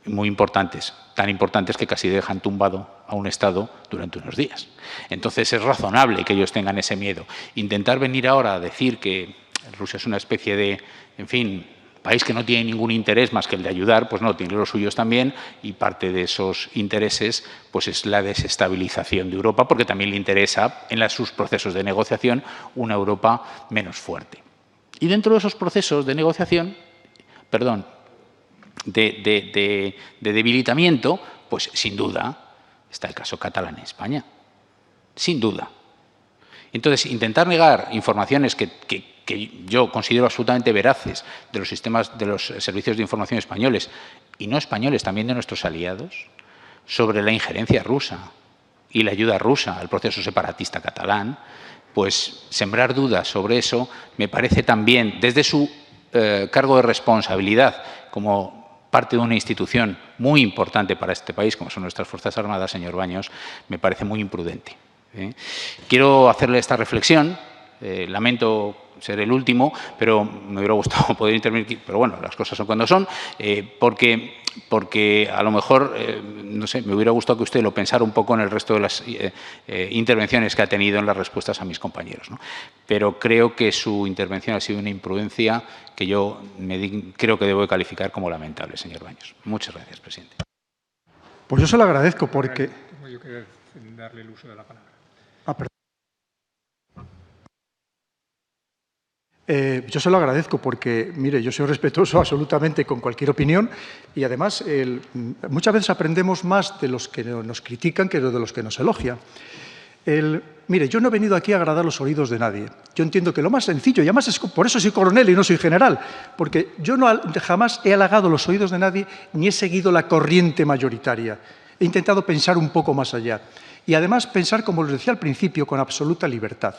muy importantes, tan importantes que casi dejan tumbado a un Estado durante unos días. Entonces es razonable que ellos tengan ese miedo. Intentar venir ahora a decir que Rusia es una especie de, en fin, país que no tiene ningún interés más que el de ayudar, pues no, tiene los suyos también, y parte de esos intereses pues es la desestabilización de Europa, porque también le interesa en sus procesos de negociación una Europa menos fuerte. Y dentro de esos procesos de negociación, perdón, de debilitamiento, pues sin duda está el caso catalán en España, sin duda. Entonces, intentar negar informaciones que yo considero absolutamente veraces de los sistemas, de los servicios de información españoles y no españoles, también de nuestros aliados, sobre la injerencia rusa y la ayuda rusa al proceso separatista catalán, pues sembrar dudas sobre eso me parece también, desde su cargo de responsabilidad como parte de una institución muy importante para este país, como son nuestras Fuerzas Armadas, señor Baños, me parece muy imprudente. Quiero hacerle esta reflexión, lamento ser el último, pero me hubiera gustado poder intervenir, pero bueno, las cosas son cuando son, porque a lo mejor, no sé, me hubiera gustado que usted lo pensara un poco en el resto de las intervenciones que ha tenido en las respuestas a mis compañeros, ¿no? Pero creo que su intervención ha sido una imprudencia que yo creo que debo de calificar como lamentable, señor Baños. Muchas gracias, presidente. Pues yo se lo agradezco porque... Tengo yo que darle el uso de la palabra. Perdón. Yo se lo agradezco porque, mire, yo soy respetuoso absolutamente con cualquier opinión y además muchas veces aprendemos más de los que nos critican que de los que nos elogian. Mire, yo no he venido aquí a agradar los oídos de nadie. Yo entiendo que lo más sencillo, y además por eso soy coronel y no soy general, porque yo jamás he halagado los oídos de nadie ni he seguido la corriente mayoritaria. He intentado pensar un poco más allá y además pensar, como les decía al principio, con absoluta libertad.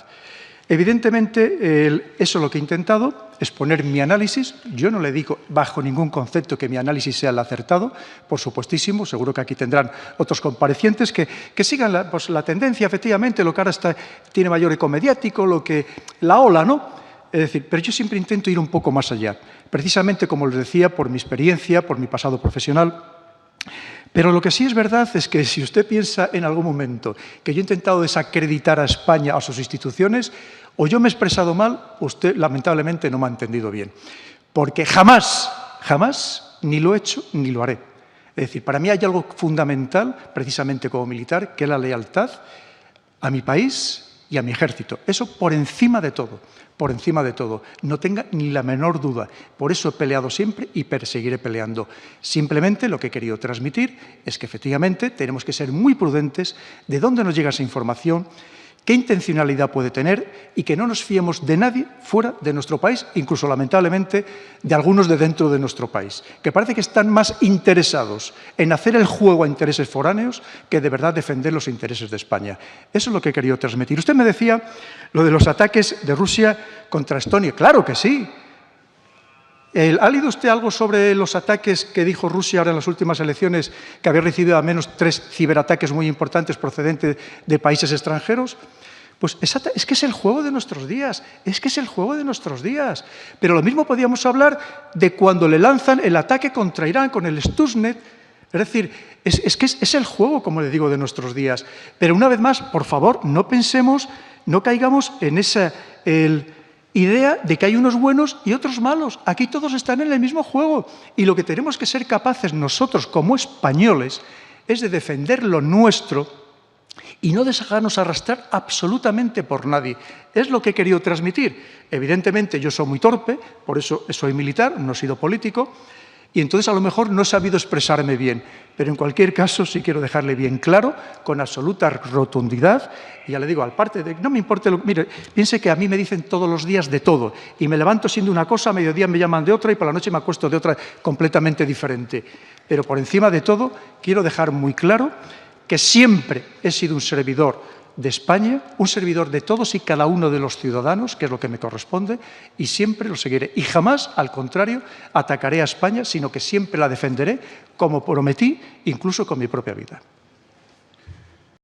Evidentemente, eso es lo que he intentado, exponer mi análisis. Yo no le digo bajo ningún concepto que mi análisis sea el acertado, por supuestísimo, seguro que aquí tendrán otros comparecientes que sigan la tendencia, efectivamente, lo que ahora tiene mayor eco mediático, la ola, ¿no? Es decir, pero yo siempre intento ir un poco más allá, precisamente, como les decía, por mi experiencia, por mi pasado profesional. Pero lo que sí es verdad es que si usted piensa en algún momento que yo he intentado desacreditar a España, a sus instituciones, o yo me he expresado mal, usted lamentablemente no me ha entendido bien. Porque jamás, ni lo he hecho ni lo haré. Es decir, para mí hay algo fundamental, precisamente como militar, que es la lealtad a mi país y a mi ejército. Eso por encima de todo. Por encima de todo. No tenga ni la menor duda. Por eso he peleado siempre y perseguiré peleando. Simplemente lo que he querido transmitir es que efectivamente tenemos que ser muy prudentes de dónde nos llega esa información, qué intencionalidad puede tener y que no nos fiemos de nadie fuera de nuestro país, incluso lamentablemente de algunos de dentro de nuestro país, que parece que están más interesados en hacer el juego a intereses foráneos que de verdad defender los intereses de España. Eso es lo que he querido transmitir. Usted me decía lo de los ataques de Rusia contra Estonia. ¡Claro que sí! ¿Ha leído usted algo sobre los ataques que dijo Rusia ahora en las últimas elecciones, que había recibido al menos 3 ciberataques muy importantes procedentes de países extranjeros? Pues es que es el juego de nuestros días, Pero lo mismo podíamos hablar de cuando le lanzan el ataque contra Irán con el Stuxnet. Es decir, es el juego, como le digo, de nuestros días. Pero una vez más, por favor, no caigamos en esa idea de que hay unos buenos y otros malos. Aquí todos están en el mismo juego. Y lo que tenemos que ser capaces nosotros, como españoles, es de defender lo nuestro y no dejarnos arrastrar absolutamente por nadie. Es lo que he querido transmitir. Evidentemente, yo soy muy torpe, por eso soy militar, no he sido político, Y entonces a lo mejor no he sabido expresarme bien, pero en cualquier caso sí quiero dejarle bien claro, con absoluta rotundidad, y ya le digo, aparte de no me importe mire, piense que a mí me dicen todos los días de todo, y me levanto siendo una cosa, a mediodía me llaman de otra, y por la noche me acuesto de otra completamente diferente. Pero por encima de todo, quiero dejar muy claro que siempre he sido un servidor de España, un servidor de todos y cada uno de los ciudadanos, que es lo que me corresponde, y siempre lo seguiré. Y jamás, al contrario, atacaré a España, sino que siempre la defenderé, como prometí, incluso con mi propia vida.